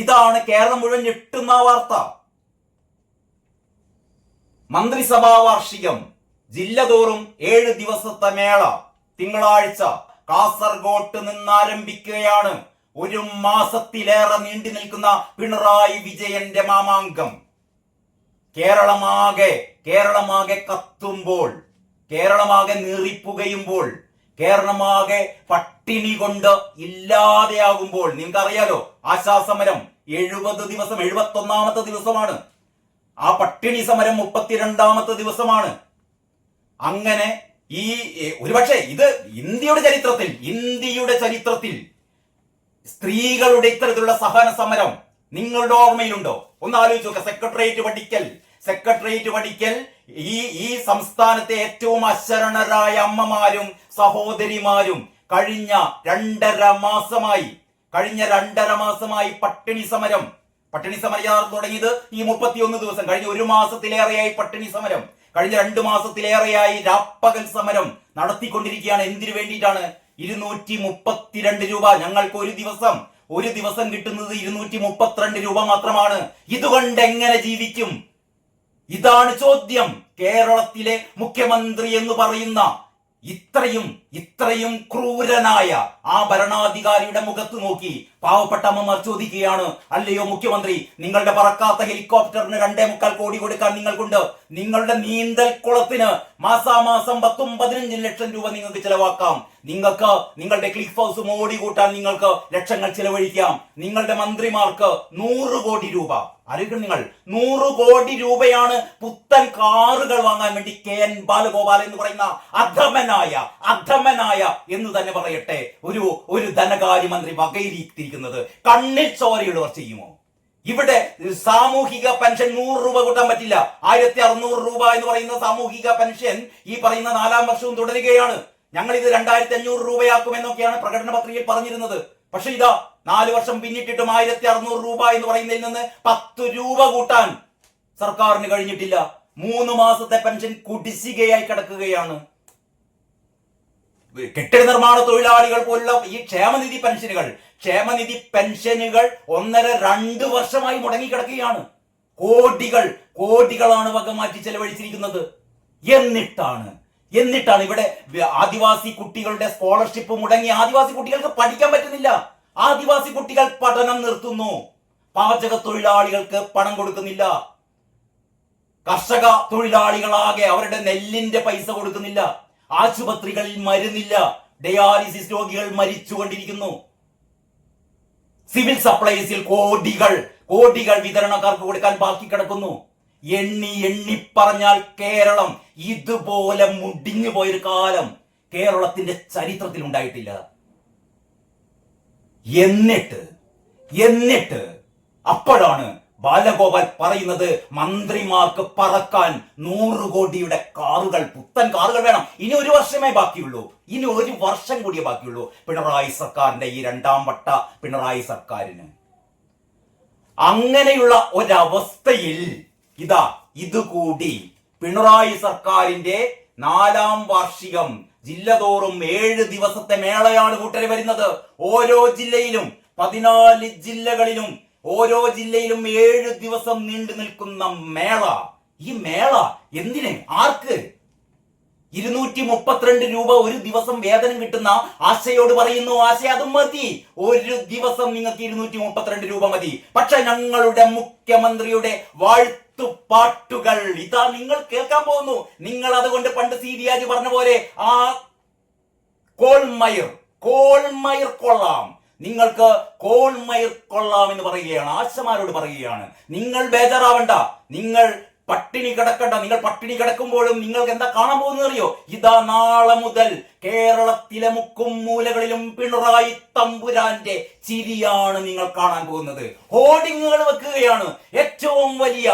ഇതാണ് കേരളം മുഴുവൻ ഞെട്ടുന്ന വാർത്ത. മന്ത്രിസഭാ വാർഷികം, ജില്ലതോറും 7 ദിവസത്തെ മേള തിങ്കളാഴ്ച കാസർഗോട്ട് നിന്നാരംഭിക്കുകയാണ്. 1 മാസത്തിലേറെ നീണ്ടു നിൽക്കുന്ന പിണറായി വിജയന്റെ മാമാങ്കം കേരളമാകെ കത്തുമ്പോൾ, കേരളമാകെ നീറിപ്പുകയുമ്പോൾ, കേരളമാകെ പട്ടിണി കൊണ്ട് ഇല്ലാതെയാകുമ്പോൾ, നിങ്ങൾക്കറിയാലോ ആശാസമരം 70 ദിവസം, 71ാമത്തെ ദിവസമാണ്. ആ പട്ടിണി സമരം 32ാമത്തെ ദിവസമാണ്. അങ്ങനെ ഈ ഒരുപക്ഷെ ഇത് ഇന്ത്യയുടെ ചരിത്രത്തിൽ സ്ത്രീകളുടെ ഇത്തരത്തിലുള്ള സഹന സമരം നിങ്ങളുടെ ഓർമ്മയിലുണ്ടോ? ഒന്ന് ആലോചിച്ച് നോക്കുക. സെക്രട്ടേറിയറ്റ് പഠിക്കൽ ഈ സംസ്ഥാനത്തെ ഏറ്റവും അശരണരായ അമ്മമാരും സഹോദരിമാരും കഴിഞ്ഞ രണ്ടര മാസമായി പട്ടിണി സമരം തുടങ്ങിയത് ഈ 31 ദിവസം, കഴിഞ്ഞ 1 മാസത്തിലേറെയായി പട്ടിണി സമരം, കഴിഞ്ഞ 2 മാസത്തിലേറെയായി രാപ്പകൽ സമരം നടത്തിക്കൊണ്ടിരിക്കുകയാണ്. എന്തിനു വേണ്ടിയിട്ടാണ്? 232 രൂപ. ഞങ്ങൾക്ക് ഒരു ദിവസം കിട്ടുന്നത് 232 രൂപ മാത്രമാണ്. ഇതുകൊണ്ട് എങ്ങനെ ജീവിക്കും? ഇതാണ് ചോദ്യം. കേരളത്തിലെ മുഖ്യമന്ത്രി എന്ന് പറയുന്ന ഇത്രയും ക്രൂരനായ ആ ഭരണാധികാരിയുടെ മുഖത്ത് നോക്കി പാവപ്പെട്ട അമ്മമാർ ചോദിക്കുകയാണ്, അല്ലയോ മുഖ്യമന്ത്രി, നിങ്ങളുടെ പറക്കാത്ത ഹെലികോപ്റ്ററിന് 2.25 കോടി കൊടുക്കാൻ നിങ്ങൾക്കുണ്ട്. നിങ്ങളുടെ നീന്തൽ കുളത്തിന് മാസാമാസം 10-15 ലക്ഷം രൂപ നിങ്ങൾക്ക് ചെലവാക്കാം. നിങ്ങളുടെ ക്ലിഫ് ഹൗസ് മോടി കൂട്ടാൻ നിങ്ങൾക്ക് ലക്ഷങ്ങൾ ചെലവഴിക്കാം. നിങ്ങളുടെ മന്ത്രിമാർക്ക് 100 കോടി രൂപ, അറിയിക്കും നിങ്ങൾ, 100 കോടി രൂപയാണ് പുത്തൻ കാറുകൾ വാങ്ങാൻ വേണ്ടി KN ബാലഗോപാൽ എന്ന് പറയുന്ന അധമനായ എന്ന് തന്നെ പറയട്ടെ ഒരു ധനകാര്യമന്ത്രി വകയിരുത്തിയിരിക്കുന്നത്. കണ്ണിൽ ചോരയുള്ളവർ ചെയ്യുമോ? ഇവിടെ സാമൂഹിക പെൻഷൻ 100 രൂപ കൂട്ടാൻ പറ്റില്ല. 1600 രൂപ എന്ന് പറയുന്ന സാമൂഹിക പെൻഷൻ ഈ പറയുന്ന 4ാം വർഷവും തുടരുകയാണ്. ഞങ്ങൾ ഇത് 2500 രൂപയാക്കുമെന്നൊക്കെയാണ് പ്രകടന പത്രികയിൽ പറഞ്ഞിരുന്നത്. പക്ഷെ ഇതാ 4 വർഷം പിന്നിട്ടിട്ടും 1600 രൂപ എന്ന് പറയുന്നതിൽ നിന്ന് 10 രൂപ കൂട്ടാൻ സർക്കാരിന് കഴിഞ്ഞിട്ടില്ല. 3 മാസത്തെ പെൻഷൻ കുടിശ്ശികയായി കിടക്കുകയാണ്. കെട്ടിട നിർമ്മാണ തൊഴിലാളികൾ പോലുള്ള ഈ ക്ഷേമനിധി പെൻഷനുകൾ 1.5-2 വർഷമായി മുടങ്ങിക്കിടക്കുകയാണ്. കോടികളാണ് വക മാറ്റി ചെലവഴിച്ചിരിക്കുന്നത്. എന്നിട്ടാണ് ഇവിടെ ആദിവാസി കുട്ടികളുടെ സ്കോളർഷിപ്പ് മുടങ്ങി. ആദിവാസി കുട്ടികൾക്ക് പഠിക്കാൻ പറ്റുന്നില്ല. ആദിവാസി കുട്ടികൾ പഠനം നിർത്തുന്നു. പാചക തൊഴിലാളികൾക്ക് പണം കൊടുക്കുന്നില്ല. കർഷക തൊഴിലാളികളാകെ അവരുടെ നെല്ലിന്റെ പൈസ കൊടുക്കുന്നില്ല. ആശുപത്രികളിൽ മരുന്നില്ല. ഡയാലിസിസ് രോഗികൾ മരിച്ചുകൊണ്ടിരിക്കുന്നു. സിവിൽ സപ്ലൈസിൽ കോടികൾ വിതരണക്കാർക്ക് കൊടുക്കാൻ ബാക്കി കിടക്കുന്നു. എണ്ണി പറഞ്ഞാൽ കേരളം ഇതുപോലെ മുടിഞ്ഞു പോയൊരു കാലം കേരളത്തിന്റെ ചരിത്രത്തിൽ ഉണ്ടായിട്ടില്ല. എന്നിട്ട് അപ്പോഴാണ് ബാലഗോപാൽ പറയുന്നത് മന്ത്രിമാർക്ക് പറക്കാൻ 100 കോടിയുടെ കാറുകൾ, പുത്തൻ കാറുകൾ വേണം. ഇനി 1 വർഷമേ ബാക്കിയുള്ളൂ. ഇനി 1 വർഷം കൂടിയേ ബാക്കിയുള്ളൂ പിണറായി സർക്കാരിന്റെ ഈ 2ാം വട്ട പിണറായി സർക്കാരിന്. അങ്ങനെയുള്ള ഒരവസ്ഥയിൽ ഇതുകൂടി പിണറായി സർക്കാരിന്റെ 4ാം വാർഷികം, ജില്ലതോറും 7 ദിവസത്തെ മേളയാണ് കൂട്ടരെ വരുന്നത്. ഓരോ ജില്ലയിലും 14 ജില്ലകളിലും ഓരോ ജില്ലയിലും 7 ദിവസം നീണ്ടു നിൽക്കുന്ന മേള. ഈ മേള എന്തിന്? ആർക്ക്? 232 രൂപ ഒരു ദിവസം വേതനം കിട്ടുന്ന ആശയോട് പറയുന്നു, ആശ അത് മതി, ഒരു ദിവസം നിങ്ങൾക്ക് 232 രൂപ മതി. പക്ഷെ ഞങ്ങളുടെ മുഖ്യമന്ത്രിയുടെ വാഴ്ത്തുപാട്ടുകൾ ഇതാ നിങ്ങൾ കേൾക്കാൻ പോകുന്നു. നിങ്ങൾ അതുകൊണ്ട് പണ്ട് സീരിയാജ് പറഞ്ഞ പോലെ ആ കോൾമയർ കൊള്ളാം, നിങ്ങൾക്ക് കോൾമയർ കൊള്ളാം എന്ന് പറയുകയാണ്. ആശമാരോട് പറയുകയാണ്, നിങ്ങൾ ബേജാറാവണ്ട, നിങ്ങൾ പട്ടിണി കിടക്കണ്ട. നിങ്ങൾ പട്ടിണി കിടക്കുമ്പോഴും നിങ്ങൾക്ക് എന്താ കാണാൻ പോകുന്നത് അറിയോ? ഇതാ നാളെ മുതൽ കേരളത്തിലെ മുക്കും മൂലകളിലും പിണറായി തമ്പുരാന്റെ ചിരിയാണ് നിങ്ങൾ കാണാൻ പോകുന്നത്. ഹോർഡിങ്ങുകൾ വെക്കുകയാണ്. ഏറ്റവും വലിയ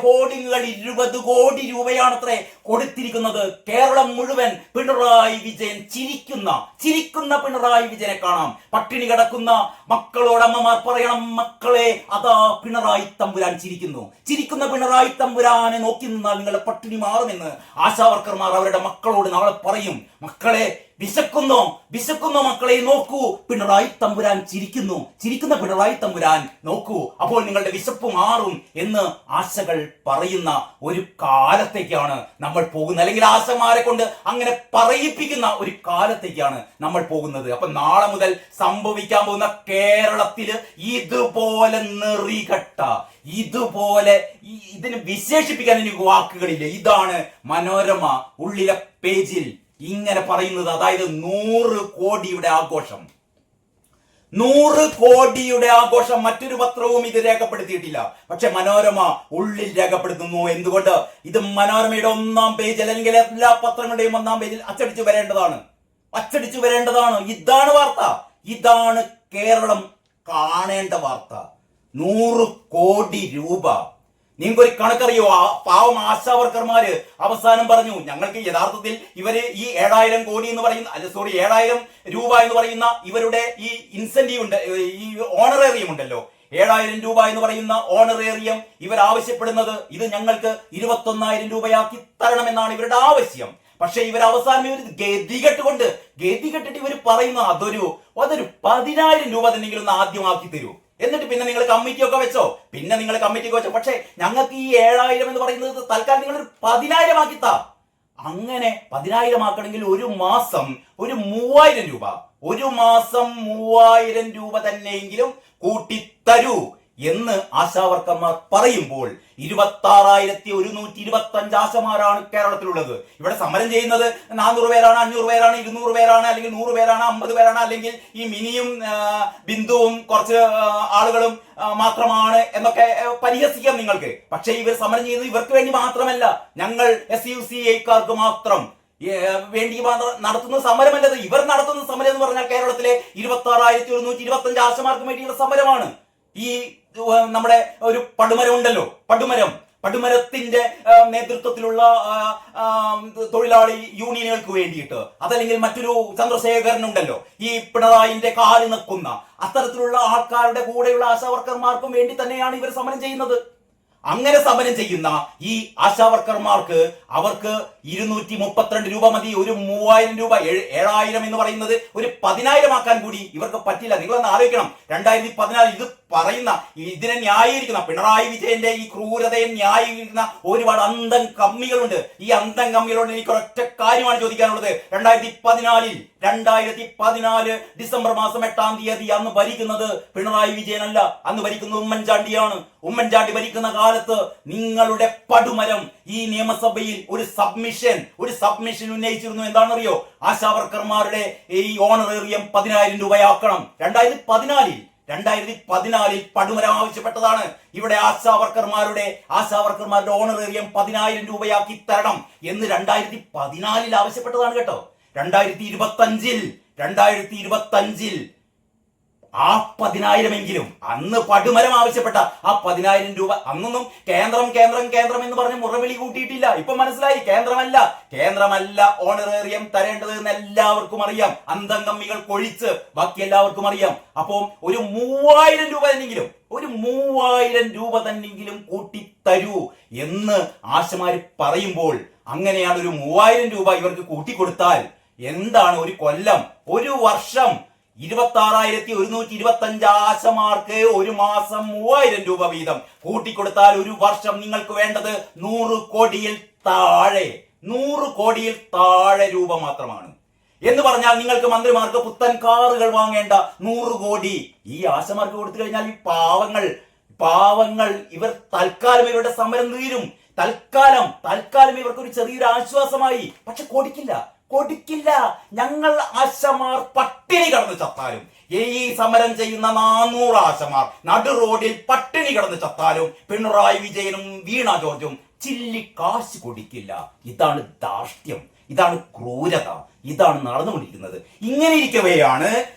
ഹോർഡിങ്ങുകൾ 20 കോടി രൂപയാണത്രേ കൊടുത്തിരിക്കുന്നത്. കേരളം മുഴുവൻ പിണറായി വിജയൻ ചിരിക്കുന്ന പിണറായി വിജയനെ കാണാം. പട്ടിണി കിടക്കുന്ന മക്കളോട് അമ്മമാർ പറയണം, മക്കളെ അതാ പിണറായി തമ്പുരാൻ ചിരിക്കുന്ന പിണറായി തമ്പുരാനെ നോക്കി നിന്നാൽ നിങ്ങളുടെ പട്ടിണി മാറുമെന്ന് ആശാവർക്കർമാർ അവരുടെ മക്കളോട് നാളെ പറയും. മക്കളെ, വിശക്കുന്നോ വിശക്കുന്നോ മക്കളെ നോക്കൂ, പിണറായി തമ്പുരാൻ ചിരിക്കുന്നു, ചിരിക്കുന്ന പിണറായി തമ്പുരാൻ നോക്കൂ, അപ്പോൾ നിങ്ങളുടെ വിശപ്പ് മാറും എന്ന് ആശകൾ പറയുന്ന ഒരു കാലത്തേക്കാണ് നമ്മൾ പോകുന്നത്. അല്ലെങ്കിൽ ആശമാരെ കൊണ്ട് അങ്ങനെ പറയിപ്പിക്കുന്ന ഒരു കാലത്തേക്കാണ് നമ്മൾ പോകുന്നത്. അപ്പൊ നാളെ മുതൽ സംഭവിക്കാൻ പോകുന്ന കേരളത്തില് ഇതുപോലെ നെറികെട്ട, ഇതുപോലെ ഇതിന് വിശേഷിപ്പിക്കാൻ എനിക്ക് വാക്കുകളില്ല. ഇതാണ് മനോരമ ഉള്ളിലെ പേജിൽ ഇങ്ങനെ പറയുന്നത്. അതായത് 100 കോടിയുടെ ആഘോഷം, 100 കോടിയുടെ ആഘോഷം. മറ്റൊരു പത്രവും ഇത് രേഖപ്പെടുത്തിയിട്ടില്ല, പക്ഷെ മനോരമ ഉള്ളിൽ രേഖപ്പെടുത്തുന്നു. എന്തുകൊണ്ട്? ഇത് മനോരമയുടെ 1-ാം പേജിൽ, അല്ലെങ്കിൽ എല്ലാ പത്രങ്ങളുടെയും 1-ാം പേജിൽ അച്ചടിച്ചു വരേണ്ടതാണ്, അച്ചടിച്ചു വരേണ്ടതാണ്. ഇതാണ് വാർത്ത, ഇതാണ് കേരളം കാണേണ്ട വാർത്ത. 100 കോടി രൂപ. നിങ്ങൾക്കൊരു കണക്കറിയോ? പാവം ആശാവർക്കർമാര് അവസാനം പറഞ്ഞു, ഞങ്ങൾക്ക് യഥാർത്ഥത്തിൽ ഇവര് ഈ 7000 കോടി എന്ന് പറയുന്ന, 7000 രൂപ എന്ന് പറയുന്ന ഇവരുടെ ഈ ഇൻസെന്റീവ് ഉണ്ട്, ഈ ഓണറേറിയം ഉണ്ടല്ലോ, 7000 രൂപ എന്ന് പറയുന്ന ഓണറേറിയം ഇവർ ആവശ്യപ്പെടുന്നത്, ഇത് ഞങ്ങൾക്ക് 21,000 രൂപയാക്കി തരണമെന്നാണ് ഇവരുടെ ആവശ്യം. പക്ഷെ ഇവർ അവസാനം ഇവർ ഗതികെട്ടിട്ട് ഇവർ പറയുന്ന അതൊരു 10,000 രൂപ തന്നെങ്കിലും ഒന്ന് ആദ്യമാക്കി തരൂ, എന്നിട്ട് പിന്നെ നിങ്ങൾ കമ്മിറ്റിയൊക്കെ വെച്ചോ, പിന്നെ നിങ്ങൾ കമ്മിറ്റിയൊക്കെ വെച്ചോ, പക്ഷെ ഞങ്ങൾക്ക് ഈ 7000 എന്ന് പറയുന്നത് തൽക്കാലം നിങ്ങൾ 10,000 ആക്കിത്താ. അങ്ങനെ 10,000 ആക്കണമെങ്കിൽ ഒരു മാസം 3000 രൂപ, ഒരു മാസം 3000 രൂപ തന്നെയെങ്കിലും കൂട്ടിത്തരൂ എന്ന് ആശാവർക്കർമാർ പറയുമ്പോൾ 26,125 ആശമാരാണ് കേരളത്തിലുള്ളത്. ഇവിടെ സമരം ചെയ്യുന്നത് 400 പേരാണ്, 500 പേരാണ്, 200 പേരാണ്, അല്ലെങ്കിൽ 100 പേരാണ്, 50 പേരാണ്, അല്ലെങ്കിൽ ഈ മിനിയും ബിന്ദുവും കുറച്ച് ആളുകളും മാത്രമാണ് എന്നൊക്കെ പരിഹസിക്കാം നിങ്ങൾക്ക്. പക്ഷേ ഇവർ സമരം ചെയ്യുന്നത് ഇവർക്ക് വേണ്ടി മാത്രമല്ല, ഞങ്ങൾ SUCA-ക്കാർക്ക് മാത്രം വേണ്ടി നടത്തുന്ന സമരമല്ലത്. ഇവർ നടത്തുന്ന സമരം എന്ന് പറഞ്ഞാൽ കേരളത്തിലെ 26,125 ആശമാർക്ക് വേണ്ടിയുള്ള സമരമാണ്. ഈ നമ്മുടെ ഒരു പടുമരം ഉണ്ടല്ലോ, പടുമരത്തിന്റെ നേതൃത്വത്തിലുള്ള തൊഴിലാളി യൂണിയനുകൾക്ക് വേണ്ടിയിട്ട്, അതല്ലെങ്കിൽ മറ്റൊരു ചന്ദ്രശേഖരനുണ്ടല്ലോ, ഈ പിണറായിന്റെ കാല് നിൽക്കുന്ന അത്തരത്തിലുള്ള ആൾക്കാരുടെ കൂടെയുള്ള ആശാവർക്കർമാർക്കും വേണ്ടി തന്നെയാണ് ഇവർ സമരം ചെയ്യുന്നത്. അങ്ങനെ സമരം ചെയ്യുന്ന ഈ ആശാവർക്കർമാർക്ക് അവർക്ക് 232 രൂപ മതി. ഒരു 3000 രൂപ, 7000 എന്ന് പറയുന്നത് ഒരു 10,000 ആക്കാൻ കൂടി ഇവർക്ക് പറ്റില്ല. നിങ്ങളൊന്ന് ആലോചിക്കണം. 2014 ഇത് പറയുന്ന, ഇതിനെ ന്യായീകരിക്കുന്ന, പിണറായി വിജയന്റെ ഈ ക്രൂരതയെ ന്യായീകരിക്കുന്ന ഒരുപാട് അന്തം കമ്മികളുണ്ട്. ഈ അന്തം കമ്മികളോട് എനിക്ക് ഒറ്റ കാര്യമാണ് ചോദിക്കാനുള്ളത്. 2014 ഡിസംബർ മാസം 8-ാം തീയതി അന്ന് ഭരിക്കുന്നത് പിണറായി വിജയനല്ല, അന്ന് ഭരിക്കുന്നത് ഉമ്മൻചാണ്ടിയാണ്. ഉമ്മൻചാണ്ടി ഭരിക്കുന്ന കാലത്ത് നിങ്ങളുടെ പടുമരം ഈ നിയമസഭയിൽ ഒരു സബ്മിഷൻ ഉന്നയിച്ചിരുന്നു. എന്താണെന്നറിയോ? ആശാവർക്കർമാരുടെ ഈ ഓണറേറിയം 10,000 രൂപയാക്കണം. 2014 പടുമരം ആവശ്യപ്പെട്ടതാണ്. ഇവിടെ ആശാവർക്കർമാരുടെ ഓണറേറിയം 10,000 രൂപയാക്കി തരണം എന്ന് 2014 ആവശ്യപ്പെട്ടതാണ് കേട്ടോ. 2025 ആ 10,000 എങ്കിലും അന്ന് പടുമരം ആവശ്യപ്പെട്ട ആ 10,000 രൂപ അന്നൊന്നും കേന്ദ്രം എന്ന് പറഞ്ഞ് മുറവിളി കൂട്ടിയിട്ടില്ല. ഇപ്പൊ മനസ്സിലായി, കേന്ദ്രമല്ല ഓണറേറിയം തരേണ്ടത് എന്ന് എല്ലാവർക്കും അറിയാം. അന്തം കമ്മികൾ കൊഴിച്ച് ബാക്കി എല്ലാവർക്കും അറിയാം. അപ്പോ ഒരു 3,000 രൂപ തന്നെങ്കിലും കൂട്ടിത്തരൂ എന്ന് ആശമാര് പറയുമ്പോൾ, അങ്ങനെയാണ് ഒരു 3,000 രൂപ ഇവർക്ക് കൂട്ടിക്കൊടുത്താൽ എന്താണ് ഒരു കൊല്ലം, ഒരു വർഷം 26,125 ആശമാർക്ക് ഒരു മാസം 3,000 രൂപ വീതം കൂട്ടിക്കൊടുത്താൽ ഒരു വർഷം നിങ്ങൾക്ക് വേണ്ടത് 100 കോടിയിൽ താഴെ രൂപ മാത്രമാണ്. എന്ന് പറഞ്ഞാൽ നിങ്ങൾക്ക് മന്ത്രിമാർക്ക് പുത്തൻ കാറുകൾ വാങ്ങേണ്ട 100 കോടി ഈ ആശമാർക്ക് കൊടുത്തു കഴിഞ്ഞാൽ ഈ പാവങ്ങൾ ഇവർ തൽക്കാലം ഇവരുടെ സമരം തീരും. തൽക്കാലം ഇവർക്ക് ഒരു ചെറിയൊരു ആശ്വാസമായി. പക്ഷെ കൊടുക്കില്ല. ഞങ്ങൾ ആശമാർ പട്ടിണി കിടന്ന് ചത്താലും, ഈ സമരം ചെയ്യുന്ന 400 ആശമാർ നടു റോഡിൽ പട്ടിണി കിടന്ന് ചത്താലും പിണറായി വിജയനും വീണ ജോർജും ചില്ലി കാശ് കൊടുക്കില്ല. ഇതാണ് ധാർഷ്ട്യം, ഇതാണ് ക്രൂരത, ഇതാണ് നടന്നുകൊണ്ടിരിക്കുന്നത്. ഇങ്ങനെ ഇരിക്കവെയാണ്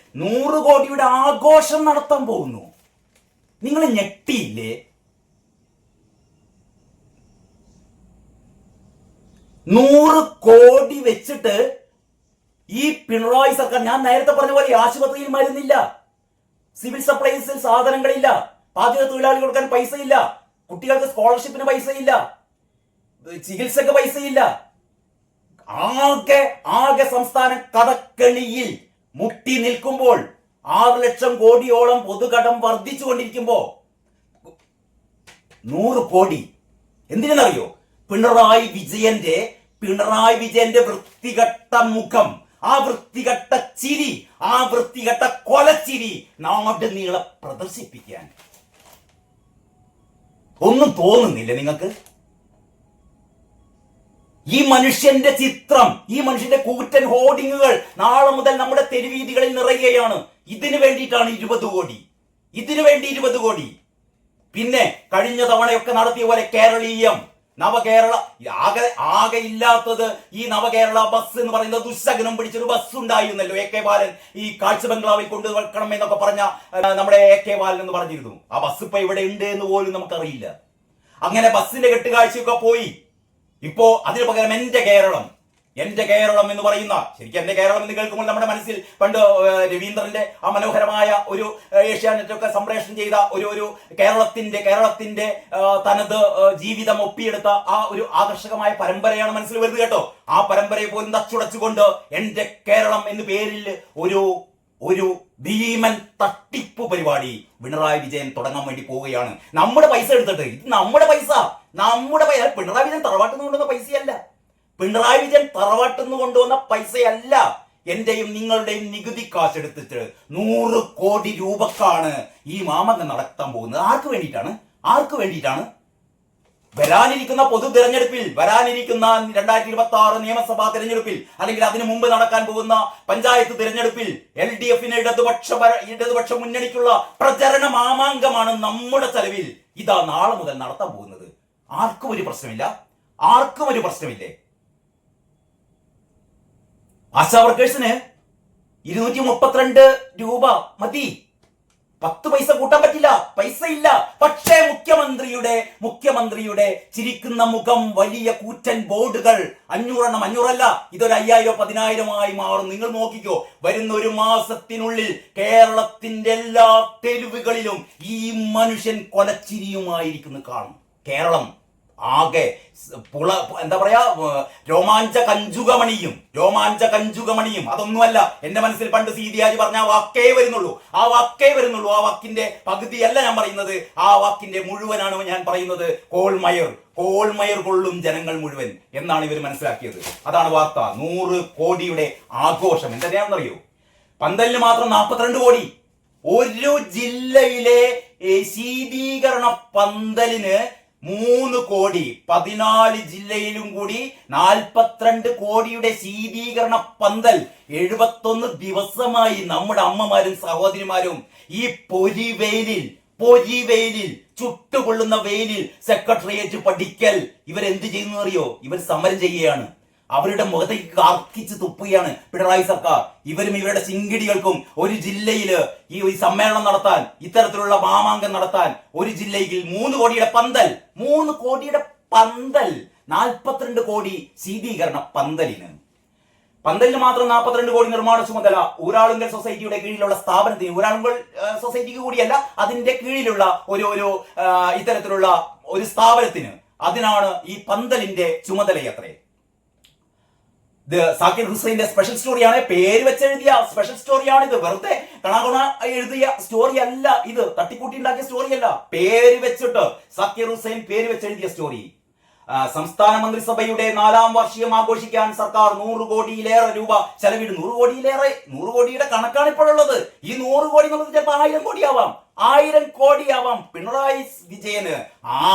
100 കോടിയുടെ ആഘോഷം നടത്താൻ പോകുന്നു. നിങ്ങൾ ഞെട്ടിയില്ലേ? 100 കോടി വെച്ചിട്ട് ഈ പിണറായി സർക്കാർ, ഞാൻ നേരത്തെ പറഞ്ഞ പോലെ ആശുപത്രിയിൽ മരുന്നില്ല, സിവിൽ സപ്ലൈസിൽ സാധനങ്ങളില്ല, പാചക തൊഴിലാളികൾ കൊടുക്കാൻ പൈസയില്ല, കുട്ടികൾക്ക് സ്കോളർഷിപ്പിന് പൈസയില്ല, ചികിത്സക്ക് പൈസയില്ല, ആകെ ആകെ സംസ്ഥാനം കടക്കണിയിൽ മുട്ടി നിൽക്കുമ്പോൾ 6 ലക്ഷം കോടിയോളം പൊതുകടം വർദ്ധിച്ചുകൊണ്ടിരിക്കുമ്പോ 100 കോടി എന്തിനെന്നറിയോ? പിണറായി വിജയന്റെ വൃത്തികെട്ട മുഖം, ആ വൃത്തികെട്ട ചിരി, ആ വൃത്തികെട്ട കൊലച്ചിരി നാട് നീളെ പ്രദർശിപ്പിക്കാൻ. ഒന്നും തോന്നുന്നില്ല നിങ്ങൾക്ക്? ഈ മനുഷ്യന്റെ ചിത്രം, ഈ മനുഷ്യന്റെ കൂറ്റൻ ഹോർഡിങ്ങുകൾ നാളെ മുതൽ നമ്മുടെ തെരുവീതികളിൽ നിറയുകയാണ്. ഇതിനു വേണ്ടിയിട്ടാണ് 20 കോടി, ഇതിനു വേണ്ടി 20 കോടി. പിന്നെ കഴിഞ്ഞ തവണയൊക്കെ നടത്തിയ പോലെ കേരളീയം, നവകേരള, ആകെ ഇല്ലാത്തത് ഈ നവകേരള ബസ് എന്ന് പറയുന്ന ദുസ്സഹനം പിടിച്ചൊരു ബസ് ഉണ്ടായിരുന്നല്ലോ. AK ബാലൻ ഈ കാഴ്ച ബംഗ്ലാവിൽ കൊണ്ടുവെക്കണം എന്നൊക്കെ പറഞ്ഞ നമ്മുടെ AK ബാലൻ എന്ന് പറഞ്ഞിരുന്നു. ആ ബസ് ഇപ്പൊ ഇവിടെ ഉണ്ട് എന്ന് പോലും നമുക്കറിയില്ല. അങ്ങനെ ബസ്സിന്റെ കെട്ടുകാഴ്ചയൊക്കെ പോയി. ഇപ്പോ അതിനു പകരം എന്റെ കേരളം എന്ന് പറയുന്ന, ശരിക്കും എന്റെ കേരളം എന്ന് കേൾക്കുമ്പോൾ നമ്മുടെ മനസ്സിൽ പണ്ട് രവീന്ദ്രന്റെ ആ മനോഹരമായ ഒരു ഏഷ്യാനെറ്റൊക്കെ സംപ്രേഷണം ചെയ്ത ഒരു കേരളത്തിന്റെ തനത് ജീവിതം ഒപ്പിയെടുത്ത ആ ഒരു ആകർഷകമായ പരമ്പരയാണ് മനസ്സിൽ വരുന്നത് കേട്ടോ. ആ പരമ്പരയെ പോലും തച്ചുടച്ചുകൊണ്ട് എന്റെ കേരളം എന്ന പേരിൽ ഒരു ഭീമൻ തട്ടിപ്പ് പരിപാടി പിണറായി വിജയൻ തുടങ്ങാൻ വേണ്ടി പോവുകയാണ്. നമ്മുടെ പൈസ എടുത്തിട്ട്, ഇത് നമ്മുടെ പൈസ. പിണറായി വിജയൻ തറവാട്ടിൽ നിന്ന് കൊണ്ടുവന്ന പൈസയല്ല, പിണറായി വിജയൻ തറവാട്ടിൽ നിന്ന് കൊണ്ടുവന്ന പൈസയല്ല. എന്റെയും നിങ്ങളുടെയും നികുതി കാശെടുത്തിട്ട് 100 കോടി രൂപക്കാണ് ഈ മാമങ്കം നടത്താൻ പോകുന്നത്. ആർക്ക് വേണ്ടിയിട്ടാണ്? വരാനിരിക്കുന്ന പൊതു തെരഞ്ഞെടുപ്പിൽ, വരാനിരിക്കുന്ന 2026 നിയമസഭാ തെരഞ്ഞെടുപ്പിൽ, അല്ലെങ്കിൽ അതിനു മുമ്പ് നടക്കാൻ പോകുന്ന പഞ്ചായത്ത് തെരഞ്ഞെടുപ്പിൽ LDFന് ഇടതുപക്ഷ മുന്നണിക്കുള്ള പ്രചരണ മാമാങ്കമാണ് നമ്മുടെ ചെലവിൽ ഇതാ നാളെ മുതൽ നടത്താൻ പോകുന്നത്. ആർക്കും ഒരു പ്രശ്നമില്ലേ? ആശാവർക്കേഴ്സിന് 232 രൂപ മതി. 10 പൈസ കൂട്ടാൻ പറ്റില്ല, പൈസ ഇല്ല. പക്ഷേ മുഖ്യമന്ത്രിയുടെ ചിരിക്കുന്ന മുഖം, വലിയ കൂറ്റൻ ബോർഡുകൾ, 500 എണ്ണം, 500 അല്ല, ഇതൊരു 5000 10,000 ആയി മാറും. നിങ്ങൾ നോക്കിക്കോ, വരുന്ന ഒരു മാസത്തിനുള്ളിൽ കേരളത്തിന്റെ എല്ലാ തെരുവുകളിലും ഈ മനുഷ്യൻ കൊലച്ചിരിയുമായിരിക്കുന്നു കാണും. കേരളം ആകെ എന്താ പറയാ, രോമാഞ്ച കഞ്ചുകമണിയും. അതൊന്നുമല്ല, എന്റെ മനസ്സിൽ പണ്ട് സീതിയാജി പറഞ്ഞ ആ വാക്കേ വരുന്നുള്ളൂ. ആ വാക്കിന്റെ പകുതിയല്ല ഞാൻ പറയുന്നത്, ആ വാക്കിന്റെ മുഴുവനാണ് ഞാൻ പറയുന്നത്. കോൾമയർ കൊള്ളും ജനങ്ങൾ മുഴുവൻ എന്നാണ് ഇവർ മനസ്സിലാക്കിയത്. അതാണ് വാർത്ത. 100 കോടിയുടെ ആഘോഷം എന്താണെന്നറിയോ? പന്തലിന് മാത്രം 42 കോടി. ഒരു ജില്ലയിലെ ശീതീകരണ പന്തലിന് 3 കോടി. 14 ജില്ലയിലും കൂടി 42 കോടിയുടെ ശീതീകരണ പന്തൽ. 71 ദിവസമായി നമ്മുടെ അമ്മമാരും സഹോദരിമാരും ഈ പൊരിവെയിലിൽ ചുട്ടുകൊള്ളുന്ന വെയിലിൽ സെക്രട്ടേറിയറ്റ് പഠിക്കൽ ഇവരെന്ത് ചെയ്യുന്നു അറിയോ? ഇവർ സമരം ചെയ്യുകയാണ്. അവരുടെ മുഖത്തേക്ക് കാർക്കിച്ച് തുപ്പുകയാണ് പിണറായി സർക്കാർ. ഇവരും ഇവരുടെ ചിങ്കിടികൾക്കും ഒരു ജില്ലയില് ഈ സമ്മേളനം നടത്താൻ, ഇത്തരത്തിലുള്ള മാമാങ്കം നടത്താൻ, ഒരു ജില്ലയിൽ 3 കോടിയുടെ പന്തൽ, 42 കോടി ശീതീകരണ പന്തലിന് മാത്രം 42 കോടി നിർമ്മാണ ചുമതല ഊരാളുങ്കൽ സൊസൈറ്റിയുടെ കീഴിലുള്ള സ്ഥാപനത്തിന്, ഊരാളുങ്കൽ സൊസൈറ്റിക്ക് കൂടിയല്ല, അതിന്റെ കീഴിലുള്ള ഒരു ഇത്തരത്തിലുള്ള ഒരു സ്ഥാപനത്തിന്. അതിനാണ് ഈ പന്തലിന്റെ ചുമതലയത്രേ. സാക്കിർ ഹുസൈന്റെ സ്പെഷ്യൽ സ്റ്റോറിയാണ്, പേര് വെച്ചെഴുതിയ സ്പെഷ്യൽ സ്റ്റോറിയാണ് ഇത്. വെറുതെ കണാകുണ എഴുതിയ സ്റ്റോറി അല്ല ഇത്, തട്ടിക്കൂട്ടി ഉണ്ടാക്കിയ സ്റ്റോറി അല്ല. പേര് വെച്ചിട്ട് സാക്കിർ ഹുസൈൻ പേര് വെച്ചെഴുതിയ സ്റ്റോറി. സംസ്ഥാന മന്ത്രിസഭയുടെ 4ാം വാർഷികം ആഘോഷിക്കാൻ സർക്കാർ 100 കോടിയിലേറെ രൂപ ചെലവിടും. 100 കോടിയുടെ കണക്കാണ് ഇപ്പോഴുള്ളത്. ഈ 100 കോടി എന്നുള്ളത് ചിലപ്പോൾ 1000 കോടിയാവാം. പിണറായി വിജയന്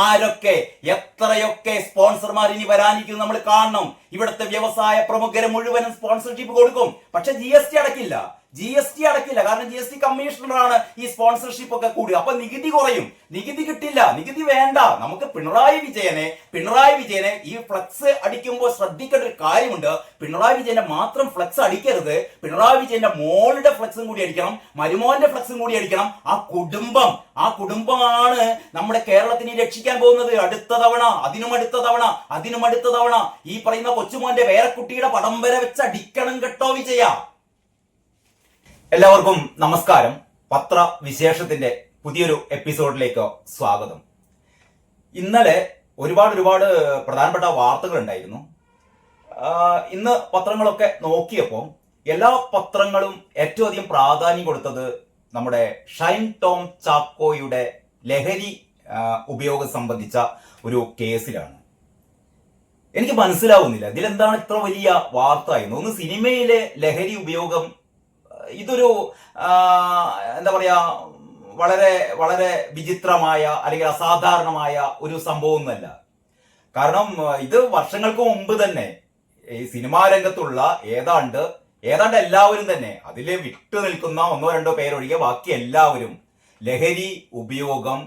ആരൊക്കെ എത്രയൊക്കെ സ്പോൺസർമാർ ഇനി വരാനിരിക്കുന്നു നമ്മൾ കാണണം. ഇവിടുത്തെ വ്യവസായ പ്രമുഖരെ മുഴുവനും സ്പോൺസർഷിപ്പ് കൊടുക്കും. പക്ഷെ GST അടക്കില്ല. കാരണം GST കമ്മീഷണറാണ് ഈ സ്പോൺസർഷിപ്പ് ഒക്കെ കൂടുക. അപ്പൊ നികുതി കുറയും, നികുതി കിട്ടില്ല, നികുതി വേണ്ട. നമുക്ക് പിണറായി വിജയനെ ഈ ഫ്ലക്സ് അടിക്കുമ്പോൾ ശ്രദ്ധിക്കേണ്ട ഒരു കാര്യമുണ്ട്. പിണറായി വിജയന്റെ മാത്രം ഫ്ലക്സ് അടിക്കരുത്. പിണറായി വിജയന്റെ മോളുടെ ഫ്ലക്സും കൂടി അടിക്കണം, മരുമോന്റെ ഫ്ലക്സും കൂടി അടിക്കണം. ആ കുടുംബമാണ് നമ്മുടെ കേരളത്തിനെ രക്ഷിക്കാൻ പോകുന്നത്. അടുത്ത തവണ അതിനും അടുത്ത തവണ ഈ പറയുന്ന കൊച്ചുമോന്റെ വേറെ കുട്ടിയുടെ പടം വരെ വെച്ച് അടിക്കണം കേട്ടോ വിജയ. എല്ലാവർക്കും നമസ്കാരം. പത്രവിശേഷത്തിന്റെ പുതിയൊരു എപ്പിസോഡിലേക്ക് സ്വാഗതം. ഇന്നലെ ഒരുപാട് പ്രധാനപ്പെട്ട വാർത്തകൾ ഉണ്ടായിരുന്നു. ഇന്ന് പത്രങ്ങളൊക്കെ നോക്കിയപ്പോൾ എല്ലാ പത്രങ്ങളും ഏറ്റവും അധികം പ്രാധാന്യം കൊടുത്തത് നമ്മുടെ ഷൈൻ ടോം ചാക്കോയുടെ ലഹരി ഉപയോഗം സംബന്ധിച്ച ഒരു കേസിലാണ്. എനിക്ക് മനസ്സിലാവുന്നില്ല ഇതിലെന്താണ് ഇത്ര വലിയ വാർത്ത എന്ന്. ഒന്ന്, സിനിമയിലെ ലഹരി ഉപയോഗം ഇതൊരു എന്താ പറയാ വളരെ വളരെ വിചിത്രമായ അല്ലെങ്കിൽ അസാധാരണമായ ഒരു സംഭവമൊന്നുമല്ല. കാരണം ഇത് വർഷങ്ങൾക്ക് മുമ്പ് തന്നെ ഈ സിനിമാ രംഗത്തുള്ള ഏതാണ്ട് എല്ലാവരും തന്നെ അതില് വിട്ടു നിൽക്കുന്ന ഒന്നോ രണ്ടോ പേരൊഴികെ ബാക്കി എല്ലാവരും ലഹരി ഉപയോഗം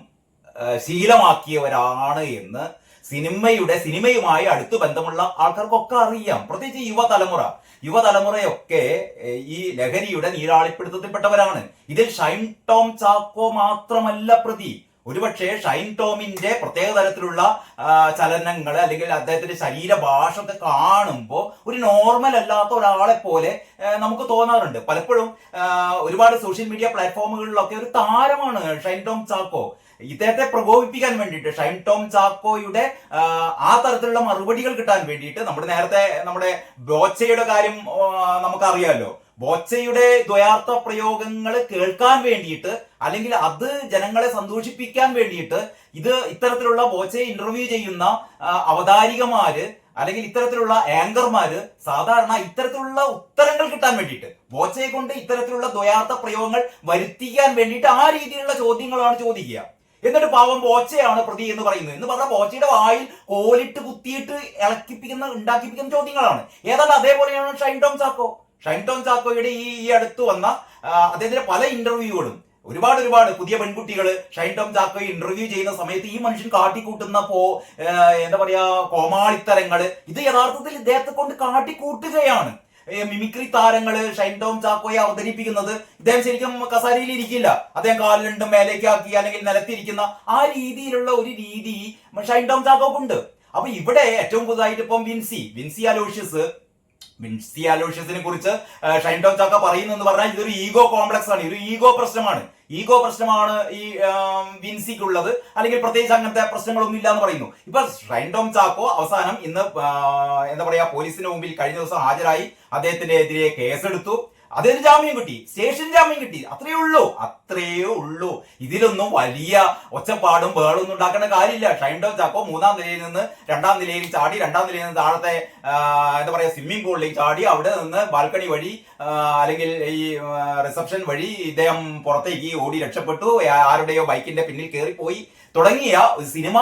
ശീലമാക്കിയവരാണ് എന്ന് സിനിമയുമായി അടുത്തു ബന്ധമുള്ള ആൾക്കാർക്കൊക്കെ അറിയാം. പ്രത്യേകിച്ച് യുവതലമുറയൊക്കെ ഈ ലഹരിയുടെ നീരാളിപ്പിടുത്തത്തിൽപ്പെട്ടവരാണ്. ഇതിൽ ഷൈൻ ടോം ചാക്കോ മാത്രമല്ല പ്രതി. ഒരുപക്ഷെ ഷൈൻ ടോമിന്റെ പ്രത്യേക തരത്തിലുള്ള ചലനങ്ങൾ അല്ലെങ്കിൽ അദ്ദേഹത്തിന്റെ ശരീരഭാഷ ഒക്കെ കാണുമ്പോൾ ഒരു നോർമൽ അല്ലാത്ത ഒരാളെ പോലെ നമുക്ക് തോന്നാറുണ്ട്. പലപ്പോഴും ഒരുപാട് സോഷ്യൽ മീഡിയ പ്ലാറ്റ്ഫോമുകളിലൊക്കെ ഒരു താരമാണ് ഷൈൻ ടോം ചാക്കോ. ഇദ്ദേഹത്തെ പ്രകോപിപ്പിക്കാൻ വേണ്ടിയിട്ട് ഷൈൻ ടോം ചാക്കോയുടെ ആ തരത്തിലുള്ള മറുപടികൾ കിട്ടാൻ വേണ്ടിയിട്ട് നമ്മുടെ ബോച്ചയുടെ കാര്യം നമുക്കറിയാമല്ലോ. ബോച്ചയുടെ ദ്വയാർത്ഥ പ്രയോഗങ്ങൾ കേൾക്കാൻ വേണ്ടിയിട്ട് അല്ലെങ്കിൽ അത് ജനങ്ങളെ സന്തോഷിപ്പിക്കാൻ വേണ്ടിയിട്ട് ഇത്തരത്തിലുള്ള ബോച്ചയെ ഇന്റർവ്യൂ ചെയ്യുന്ന അവതാരികമാര് അല്ലെങ്കിൽ ഇത്തരത്തിലുള്ള ആങ്കർമാര് സാധാരണ ഇത്തരത്തിലുള്ള ഉത്തരങ്ങൾ കിട്ടാൻ വേണ്ടിയിട്ട് ബോച്ചയെ കൊണ്ട് ഇത്തരത്തിലുള്ള ദ്വയാർത്ഥ പ്രയോഗങ്ങൾ വരുത്തിക്കാൻ വേണ്ടിയിട്ട് ആ രീതിയിലുള്ള ചോദ്യങ്ങളാണ് ചോദിക്കുക. എന്നിട്ട് പാവം ബോച്ചയാണ് പ്രതി എന്ന് പറയുന്നത് എന്ന് പറഞ്ഞാൽ ബോച്ചയുടെ വായിൽ കോലിട്ട് കുത്തിയിട്ട് ഉണ്ടാക്കിപ്പിക്കുന്ന ചോദ്യങ്ങളാണ്. ഏതാണ്ട് അതേപോലെയാണ് ഷൈൻ ടോം ചാക്കോയുടെ ഈ അടുത്ത് വന്ന അദ്ദേഹത്തിന്റെ പല ഇന്റർവ്യൂകളും ഒരുപാട് പുതിയ പെൺകുട്ടികൾ ഷൈൻ ടോം ചാക്കോയെ ഇന്റർവ്യൂ ചെയ്യുന്ന സമയത്ത് ഈ മനുഷ്യൻ കാട്ടിക്കൂട്ടുന്ന എന്താ പറയാ കോമാളിത്തരങ്ങള് ഇത് യഥാർത്ഥത്തിൽ ഇദ്ദേഹത്തെ കൊണ്ട് കാട്ടിക്കൂട്ടുകയാണ്. മിമിക്രി താരങ്ങള് ഷൈൻ ടോം ചാക്കോയെ അവതരിപ്പിക്കുന്നത് ഇദ്ദേഹം ശരിക്കും കസാരയിൽ ഇരിക്കില്ല, അദ്ദേഹം കാല് രണ്ടും മേലേക്കാക്കി അല്ലെങ്കിൽ നിലത്തിരിക്കുന്ന ആ രീതിയിലുള്ള ഒരു രീതി ഷൈൻ ടോം ചാക്കോക്കുണ്ട്. അപ്പൊ ഇവിടെ ഏറ്റവും പുതുതായിട്ട് ഇപ്പം വിൻസി അലോഷ്യസിനെ കുറിച്ച് ഷൈൻ ടോം ചാക്കോ പറയുന്നെന്ന് പറഞ്ഞാൽ ഇതൊരു ഈഗോ കോംപ്ലക്സ് ആണ്, ഒരു ഈഗോ പ്രശ്നമാണ് ഈ വിൻസിക്കുള്ളത്, അല്ലെങ്കിൽ പ്രത്യേകിച്ച് അങ്ങനത്തെ പ്രശ്നങ്ങളൊന്നും ഇല്ല എന്ന് പറയുന്നു. ഇപ്പൊ ഷൈൻ ടോം ചാക്കോ അവസാനം ഇന്ന് എന്താ പറയാ പോലീസിന് മുമ്പിൽ കഴിഞ്ഞ ദിവസം ഹാജരായി അദ്ദേഹത്തിന്റെ എതിരെ കേസെടുത്തു. അതിന് ജാമ്യം കിട്ടി, സ്റ്റേഷൻ ജാമ്യം കിട്ടി. അത്രയേ ഉള്ളൂ. ഇതിലൊന്നും വലിയ ഒച്ചപ്പാടും ബഹളൊന്നും ഉണ്ടാക്കേണ്ട കാര്യമില്ല. ഷൈൻ ടോം ചാക്കോ 3-ാം നിലയിൽ നിന്ന് 2-ാം നിലയിൽ ചാടി, 2-ാം നിലയിൽ നിന്ന് താഴത്തെ എന്താ പറയാ സ്വിമ്മിംഗ് പൂളിലേക്ക് ചാടി, അവിടെ നിന്ന് ബാൽക്കണി വഴി അല്ലെങ്കിൽ ഈ റിസപ്ഷൻ വഴി ഇദ്ദേഹം പുറത്തേക്ക് ഓടി രക്ഷപ്പെട്ടു, ആരുടെയോ ബൈക്കിന്റെ പിന്നിൽ കയറിപ്പോയി തുടങ്ങിയ സിനിമ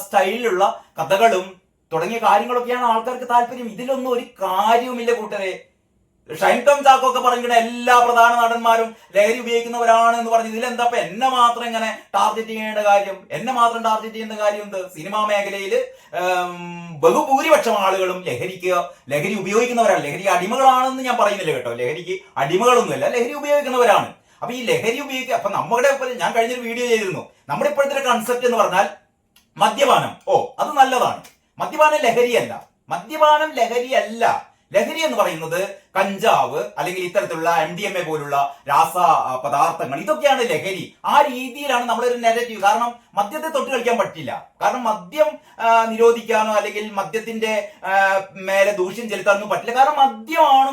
സ്റ്റൈലിലുള്ള കഥകളും തുടങ്ങിയ കാര്യങ്ങളൊക്കെയാണ് ആൾക്കാർക്ക് താല്പര്യം. ഇതിലൊന്നും ഒരു കാര്യവുമില്ല കൂട്ടരെ. ഷൈൻ ടോം ചാക്കോ ഒക്കെ പറഞ്ഞിട്ട് എല്ലാ പ്രധാന നടന്മാരും ലഹരി ഉപയോഗിക്കുന്നവരാണ് എന്ന് പറഞ്ഞു. ഇതിലെന്താ എന്നെ മാത്രം ഇങ്ങനെ ടാർഗറ്റ് ചെയ്യേണ്ട കാര്യം? എന്ത്? സിനിമാ മേഖലയിൽ ബഹുഭൂരിപക്ഷം ആളുകളും ലഹരി ഉപയോഗിക്കുന്നവരാണ്. ലഹരി അടിമകളാണെന്ന് ഞാൻ പറയുന്നില്ല കേട്ടോ, ലഹരിക്ക് അടിമകളൊന്നുമല്ല, ലഹരി ഉപയോഗിക്കുന്നവരാണ്. അപ്പൊ ഈ ലഹരി ഉപയോഗിക്കുക, അപ്പൊ ഞാൻ കഴിഞ്ഞൊരു വീഡിയോ ചെയ്തിരുന്നു, നമ്മുടെ ഇപ്പോഴത്തെ കൺസെപ്റ്റ് എന്ന് പറഞ്ഞാൽ മദ്യപാനം അത് നല്ലതാണ്, മദ്യപാനം ലഹരിയല്ല. ലഹരി എന്ന് പറയുന്നത് കഞ്ചാവ് അല്ലെങ്കിൽ ഇത്തരത്തിലുള്ള MDMA പോലുള്ള രാസ പദാർത്ഥങ്ങൾ, ഇതൊക്കെയാണ് ലഹരി. ആ രീതിയിലാണ് നമ്മളൊരു നെഗറ്റീവ്. കാരണം മദ്യത്തെ തൊട്ട് കളിക്കാൻ പറ്റില്ല. കാരണം മദ്യം നിരോധിക്കാനോ അല്ലെങ്കിൽ മദ്യത്തിന്റെ മേലെ ദൂഷ്യം ചെലുത്താനൊന്നും പറ്റില്ല. കാരണം മദ്യമാണ്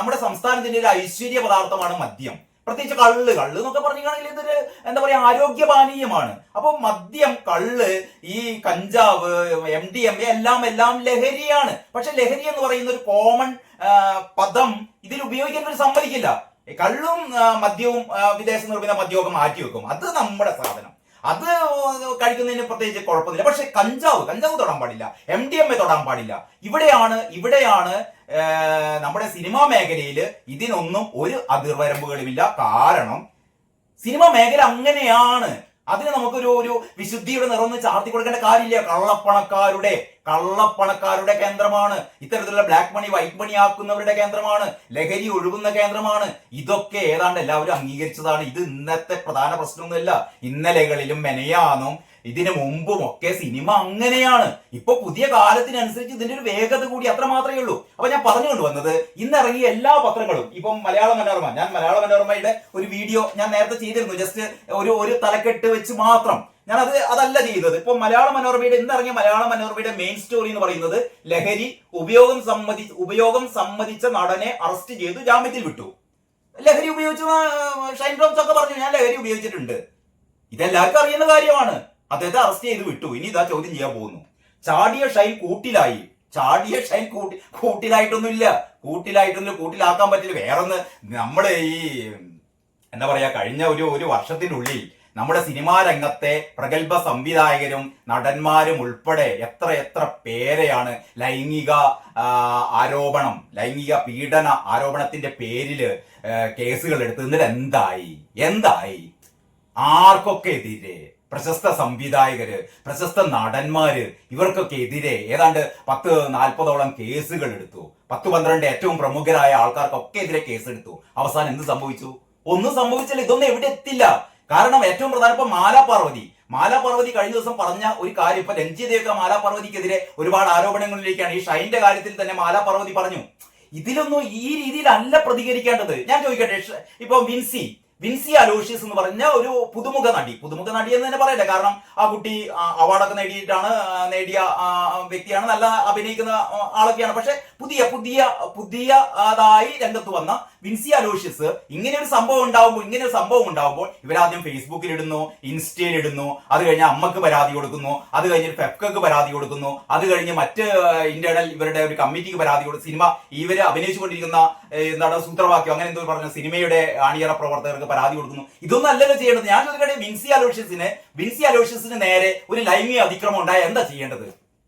നമ്മുടെ സംസ്ഥാനത്തിന്റെ ഒരു ഐശ്വര്യ പദാർത്ഥമാണ് മദ്യം. പ്രത്യേകിച്ച് കള്ള് എന്നൊക്കെ പറഞ്ഞിട്ടാണെങ്കിൽ ഇതൊരു എന്താ പറയാ ആരോഗ്യപാനീയമാണ്. അപ്പൊ മദ്യം, കള്ള്, ഈ കഞ്ചാവ്, MDMA എല്ലാം ലഹരിയാണ്. പക്ഷെ ലഹരി എന്ന് പറയുന്ന ഒരു കോമൺ പദം ഇതിൽ ഉപയോഗിക്കാൻ ഒരു സമ്മതിക്കില്ല. കള്ളും മദ്യവും വിദേശ നിർമ്മിത മദ്യമൊക്കെ മാറ്റിവെക്കും, അത് നമ്മുടെ സാധനം, അത് കഴിക്കുന്നതിന് പ്രത്യേകിച്ച് കുഴപ്പമില്ല. പക്ഷെ കഞ്ചാവ് തൊടാൻ പാടില്ല, MDMA തൊടാൻ പാടില്ല. ഇവിടെയാണ് നമ്മുടെ സിനിമാ മേഖലയിൽ ഇതിനൊന്നും ഒരു അതിർവരമ്പുകളുമില്ല. കാരണം സിനിമാ മേഖല അങ്ങനെയാണ്. അതിന് നമുക്കൊരു വിശുദ്ധിയുടെ നിറന്ന് ചാർത്തി കൊടുക്കേണ്ട കാര്യമില്ല. കള്ളപ്പണക്കാരുടെ കേന്ദ്രമാണ്, ഇത്തരത്തിലുള്ള ബ്ലാക്ക് മണി വൈറ്റ് മണി ആക്കുന്നവരുടെ കേന്ദ്രമാണ്, ലഹരി ഒഴുകുന്ന കേന്ദ്രമാണ്. ഇതൊക്കെ ഏതാണ്ട് എല്ലാവരും അംഗീകരിച്ചതാണ്. ഇത് ഇന്നത്തെ പ്രധാന പ്രശ്നമൊന്നുമല്ല. ഇന്നലെകളിലും മെനയാന്നും ഇതിനു മുമ്പും ഒക്കെ സിനിമ അങ്ങനെയാണ്. ഇപ്പൊ പുതിയ കാലത്തിനനുസരിച്ച് ഇതിന്റെ ഒരു വേഗത കൂടി, അത്ര മാത്രമേ ഉള്ളൂ. അപ്പൊ ഞാൻ പറഞ്ഞുകൊണ്ട് വന്നത്, ഇന്നിറങ്ങിയ എല്ലാ പത്രങ്ങളും, ഇപ്പം മലയാള മനോരമയുടെ ഒരു വീഡിയോ ഞാൻ നേരത്തെ ചെയ്തിരുന്നു. ജസ്റ്റ് ഒരു തലക്കെട്ട് വെച്ച് മാത്രം അതല്ല ചെയ്തത്. ഇപ്പൊ മലയാള മനോരമയുടെ ഇന്നിറങ്ങിയ മലയാള മനോരമയുടെ മെയിൻ സ്റ്റോറി എന്ന് പറയുന്നത് ലഹരി ഉപയോഗം സമ്മതിച്ച നടനെ അറസ്റ്റ് ചെയ്തു ജാമ്യത്തിൽ വിട്ടു. ലഹരി ഉപയോഗിച്ച ഷൈൻ ടോംസ് ഒക്കെ പറഞ്ഞു ഞാൻ ലഹരി ഉപയോഗിച്ചിട്ടുണ്ട്. ഇതെല്ലാവർക്കും അറിയുന്ന കാര്യമാണ്. അദ്ദേഹത്തെ അറസ്റ്റ് ചെയ്ത് വിട്ടു. ഇനി ഇതാ ചോദ്യം ചെയ്യാൻ പോകുന്നു. ചാടിയ ഷൈൻ കൂട്ടിലായി. കൂട്ടിലായിട്ടൊന്നുമില്ല. കൂട്ടിലാക്കാൻ പറ്റില്ല. വേറൊന്ന് നമ്മള് ഈ എന്താ പറയാ, കഴിഞ്ഞ ഒരു വർഷത്തിനുള്ളിൽ നമ്മുടെ സിനിമാ രംഗത്തെ പ്രഗത്ഭ സംവിധായകരും നടന്മാരും ഉൾപ്പെടെ എത്ര പേരെയാണ് ലൈംഗിക പീഡന ആരോപണത്തിന്റെ പേരില് കേസുകൾ എടുത്ത്. എന്നിട്ട് എന്തായി? ആർക്കൊക്കെ എതിരെ? പ്രശസ്ത സംവിധായകര്, പ്രശസ്ത നടന്മാര്, ഇവർക്കൊക്കെ എതിരെ ഏതാണ്ട് 10-40ഓളം കേസുകൾ എടുത്തു. 10-12 ഏറ്റവും പ്രമുഖരായ ആൾക്കാർക്കൊക്കെ എതിരെ കേസെടുത്തു. അവസാനം എന്ത് സംഭവിച്ചു? ഒന്നും സംഭവിച്ചില്ല. ഇതൊന്നും എവിടെ എത്തില്ല. കാരണം ഏറ്റവും പ്രധാനപ്പെട്ട മാലാപാർവതി കഴിഞ്ഞ ദിവസം പറഞ്ഞ ഒരു കാര്യം, ഇപ്പൊ രഞ്ജിതയൊക്കെ മാലാപാർവതിക്കെതിരെ ഒരുപാട് ആരോപണങ്ങളിലേക്കാണ്. ഈ ഷൈന്റെ കാര്യത്തിൽ തന്നെ മാലാപാർവതി പറഞ്ഞു, ഇതിലൊന്നും ഈ രീതിയിലല്ല പ്രതികരിക്കേണ്ടത്. ഞാൻ ചോദിക്കട്ടെ, ഇപ്പൊ വിൻസി അലോഷ്യസ് എന്ന് പറഞ്ഞ ഒരു പുതുമുഖ നടി എന്ന് തന്നെ പറയട്ടെ. കാരണം ആ കുട്ടി അവാർഡൊക്കെ നേടിയ വ്യക്തിയാണ്, നല്ല അഭിനയിക്കുന്ന ആളൊക്കെയാണ്. പക്ഷെ പുതിയതായി രംഗത്ത് വന്ന വിൻസി അലോഷ്യസ് ഇങ്ങനെ ഒരു സംഭവം ഉണ്ടാവുമ്പോൾ ഇവരാദ്യം ഫേസ്ബുക്കിൽ ഇടുന്നു, ഇൻസ്റ്റയിൽ ഇടുന്നു, അത് കഴിഞ്ഞ് അമ്മക്ക് പരാതി കൊടുക്കുന്നു, അത് കഴിഞ്ഞ് ഫെഫ്കക്ക് പരാതി കൊടുക്കുന്നു, അത് കഴിഞ്ഞ് മറ്റ് ഇന്റേണൽ ഇവരുടെ ഒരു കമ്മിറ്റിക്ക് പരാതി കൊടുക്കും. സിനിമ ഇവര് അഭിനയിച്ചുകൊണ്ടിരിക്കുന്ന സൂത്രവാക്യം അങ്ങനെ എന്തോ പറഞ്ഞ സിനിമയുടെ അണിയറ പ്രവർത്തകർക്ക് പരാതി കൊടുക്കുന്നു. ഇതൊന്നും അല്ലല്ലോ ചെയ്യേണ്ടത്. ഞാൻ ചോദിക്കട്ടെ, വിൻസി അലോഷ്യസിന് നേരെ ഒരു ലൈംഗിക അതിക്രമം ഉണ്ടായാൽ എന്താ ചെയ്യേണ്ടത്?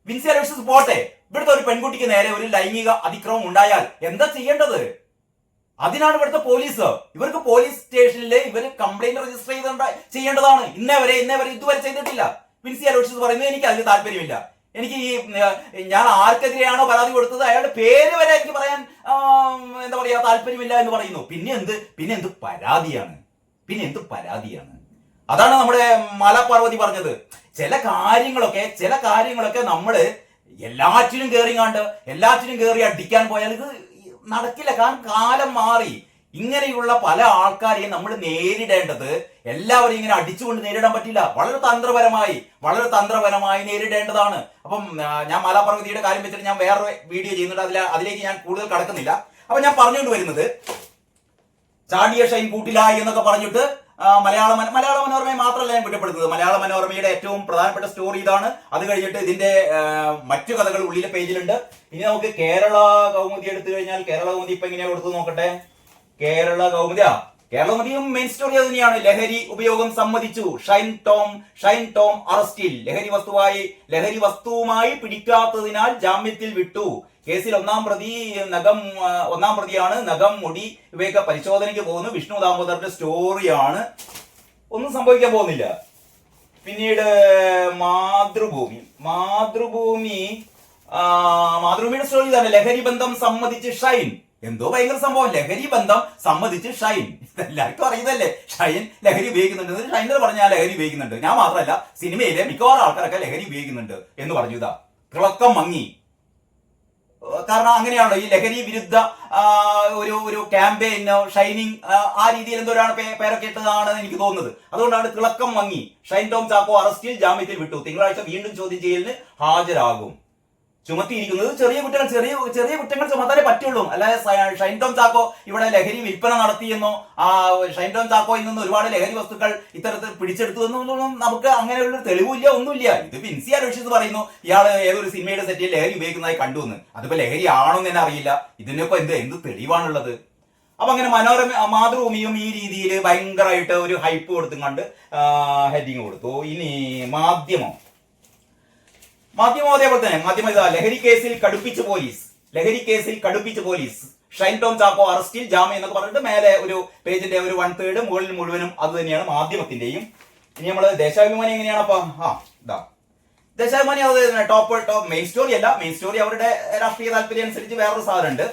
വിൻസി അലോഷ്യസ് പോട്ടെ, ഇവിടുത്തെ ഒരു പെൺകുട്ടിക്ക് നേരെ ഒരു ലൈംഗിക അതിക്രമം ഉണ്ടായാൽ എന്താ ചെയ്യേണ്ടത്? അതിനാണ് ഇവിടുത്തെ പോലീസ്. ഇവർക്ക് പോലീസ് സ്റ്റേഷനിൽ ഇവർ കംപ്ലൈന്റ് രജിസ്റ്റർ ചെയ്യേണ്ടതാണ്. ഇന്നേവരെ ഇതുവരെ ചെയ്തിട്ടില്ല. വിൻസി അലോഷ്യസ് പറയുന്നത് എനിക്ക് അതിൽ താല്പര്യമില്ല. എനിക്ക് ഞാൻ ആർക്കെതിരെയാണോ പരാതി കൊടുത്തത് അയാളുടെ പേര് വരെ എനിക്ക് പറയാൻ എന്താ പറയാ താല്പര്യമില്ല എന്ന് പറയുന്നു. പിന്നെ എന്ത് പരാതിയാണ്? അതാണ് നമ്മുടെ മാലാപാർവതി പറഞ്ഞത്. ചില കാര്യങ്ങളൊക്കെ നമ്മള് എല്ലാറ്റിനും കയറി അടിക്കാൻ പോയാൽ ഇത് നടക്കില്ല. കാരണം കാലം മാറി. ഇങ്ങനെയുള്ള പല ആൾക്കാരെയും നമ്മൾ നേരിടേണ്ടത് എല്ലാവരും ഇങ്ങനെ അടിച്ചുകൊണ്ട് നേരിടാൻ പറ്റില്ല. വളരെ തന്ത്രപരമായി നേരിടേണ്ടതാണ്. അപ്പം ഞാൻ മാലാപാർവതിയുടെ കാര്യം വെച്ചിട്ട് ഞാൻ വേറൊരു വീഡിയോ ചെയ്യുന്നുണ്ട്. അതിലേക്ക് ഞാൻ കൂടുതൽ കടക്കുന്നില്ല. അപ്പൊ ഞാൻ പറഞ്ഞുകൊണ്ട് വരുന്നത്, ചാടിയ ഷൈൻ കൂട്ടിലായി എന്നൊക്കെ പറഞ്ഞിട്ട് മലയാള മനോരമയെ മാത്രമല്ല ഞാൻ കുറ്റപ്പെടുത്തുന്നത്. മലയാള മനോരമയുടെ ഏറ്റവും പ്രധാനപ്പെട്ട സ്റ്റോറി ഇതാണ്. അത് കഴിഞ്ഞിട്ട് ഇതിന്റെ മറ്റു കഥകൾ ഉള്ളിലെ പേജിലുണ്ട്. ഇനി നമുക്ക് കേരള കൗമുദി എടുത്തു കഴിഞ്ഞാൽ, കേരള കൗമുദി ഇപ്പൊ എങ്ങനെയാ കൊടുത്തു നോക്കട്ടെ. കേരള കൗമുദിയും മെയിൻ സ്റ്റോറി അത് തന്നെയാണ്. ലഹരി ഉപയോഗം സമ്മതിച്ചു, ഷൈൻ ടോം അറസ്റ്റിൽ. ലഹരി വസ്തുവുമായി പിടിക്കാത്തതിനാൽ ജാമ്യത്തിൽ വിട്ടു. കേസിൽ ഒന്നാം പ്രതിയാണ്. നഖം, മുടി ഇവയൊക്കെ പരിശോധനയ്ക്ക് പോകുന്നു. വിഷ്ണു ദാമോദറിന്റെ സ്റ്റോറിയാണ്. ഒന്നും സംഭവിക്കാൻ പോകുന്നില്ല. പിന്നീട് മാതൃഭൂമിയുടെ സ്റ്റോറി ഇതാണ്. ലഹരി ബന്ധം സമ്മതിച്ച് ഷൈൻ. എന്തോ ഭയങ്കര സംഭവം. ലഹരി ബന്ധം സമ്മതിച്ച് ഷൈൻ. എല്ലാവർക്കും അറിയുന്നല്ലേ ഷൈൻ ലഹരി ഉപയോഗിക്കുന്നുണ്ട്. ഷൈൻ പറഞ്ഞാൽ ലഹരി ഉപയോഗിക്കുന്നുണ്ട്. ഞാൻ മാത്രമല്ല, സിനിമയിലെ മിക്കവാറും ആൾക്കാരൊക്കെ ലഹരി ഉപയോഗിക്കുന്നുണ്ട് എന്ന് പറഞ്ഞു. ഇതാ തിളക്കം മങ്ങി. കാരണം അങ്ങനെയാണല്ലോ ഈ ലഹരി വിരുദ്ധ ഒരു ക്യാമ്പയിനോ ഷൈനിങ് ആ രീതിയിൽ എന്തോരാണ് പേരൊക്കെ ഇട്ടതാണെന്ന് എനിക്ക് തോന്നുന്നത്. അതുകൊണ്ടാണ് തിളക്കം മങ്ങി. ഷൈൻ ടോം ചാക്കോ അറസ്റ്റിൽ, ജാമ്യത്തിൽ വിട്ടു. തിങ്കളാഴ്ച വീണ്ടും ചോദ്യം ചെയ്യലിന് ഹാജരാകും. ചുമത്തിയിരിക്കുന്നത് ചെറിയ കുറ്റങ്ങൾ ചുമത്താനേ പറ്റുള്ളൂ. അല്ലാതെ ഷൈൻ ടോം ചാക്കോ ഇവിടെ ലഹരി വിൽപ്പന നടത്തിയെന്നോ ഷൈൻ ടോം ചാക്കോയിൽ നിന്ന് ഒരുപാട് ലഹരി വസ്തുക്കൾ ഇത്തരത്തിൽ പിടിച്ചെടുത്തു എന്നൊന്നും നമുക്ക് അങ്ങനെയുള്ളൊരു തെളിവില്ല, ഒന്നുമില്ല. ഇത് വിൻസി അലോഷ്യസ് പറയുന്നു ഇയാള് ഏതൊരു സിനിമയുടെ സെറ്റിൽ ലഹരി ഉപയോഗിക്കുന്നതായി കണ്ടു എന്ന്. അതിപ്പോ ലഹരി ആണോ എന്ന് തന്നെ അറിയില്ല. ഇതിനൊക്കെ എന്ത് തെളിവാണുള്ളത്? അപ്പൊ അങ്ങനെ മാതൃഭൂമിയും ഈ രീതിയിൽ ഭയങ്കരമായിട്ട് ഒരു ഹൈപ്പ് കൊടുത്തും കണ്ട് ഹെഡിങ് കൊടുത്തു. ഇനി മാധ്യമം അതേപോലെ തന്നെ ലഹരി കേസിൽ കടുപ്പിച്ച് പോലീസ്. ഷൈൻ ടോം ചാക്കോ അറസ്റ്റിൽ, ജാമ്യം എന്നൊക്കെ പറഞ്ഞിട്ട് മേലെ ഒരു പേജിന്റെ ഒരു 1/3 മുകളിൽ മുഴുവനും അത് തന്നെയാണ് മാധ്യമത്തിന്റെയും. ഇനി നമ്മള് ദേശാഭിമാനി എങ്ങനെയാണപ്പോ? ദേശാഭിമാനി അത് ടോപ്പ് മെയിൻ സ്റ്റോറി അല്ല. മെയിൻ സ്റ്റോറി അവരുടെ രാഷ്ട്രീയ താല്പര്യം അനുസരിച്ച് വേറൊരു സാധനമുണ്ട്.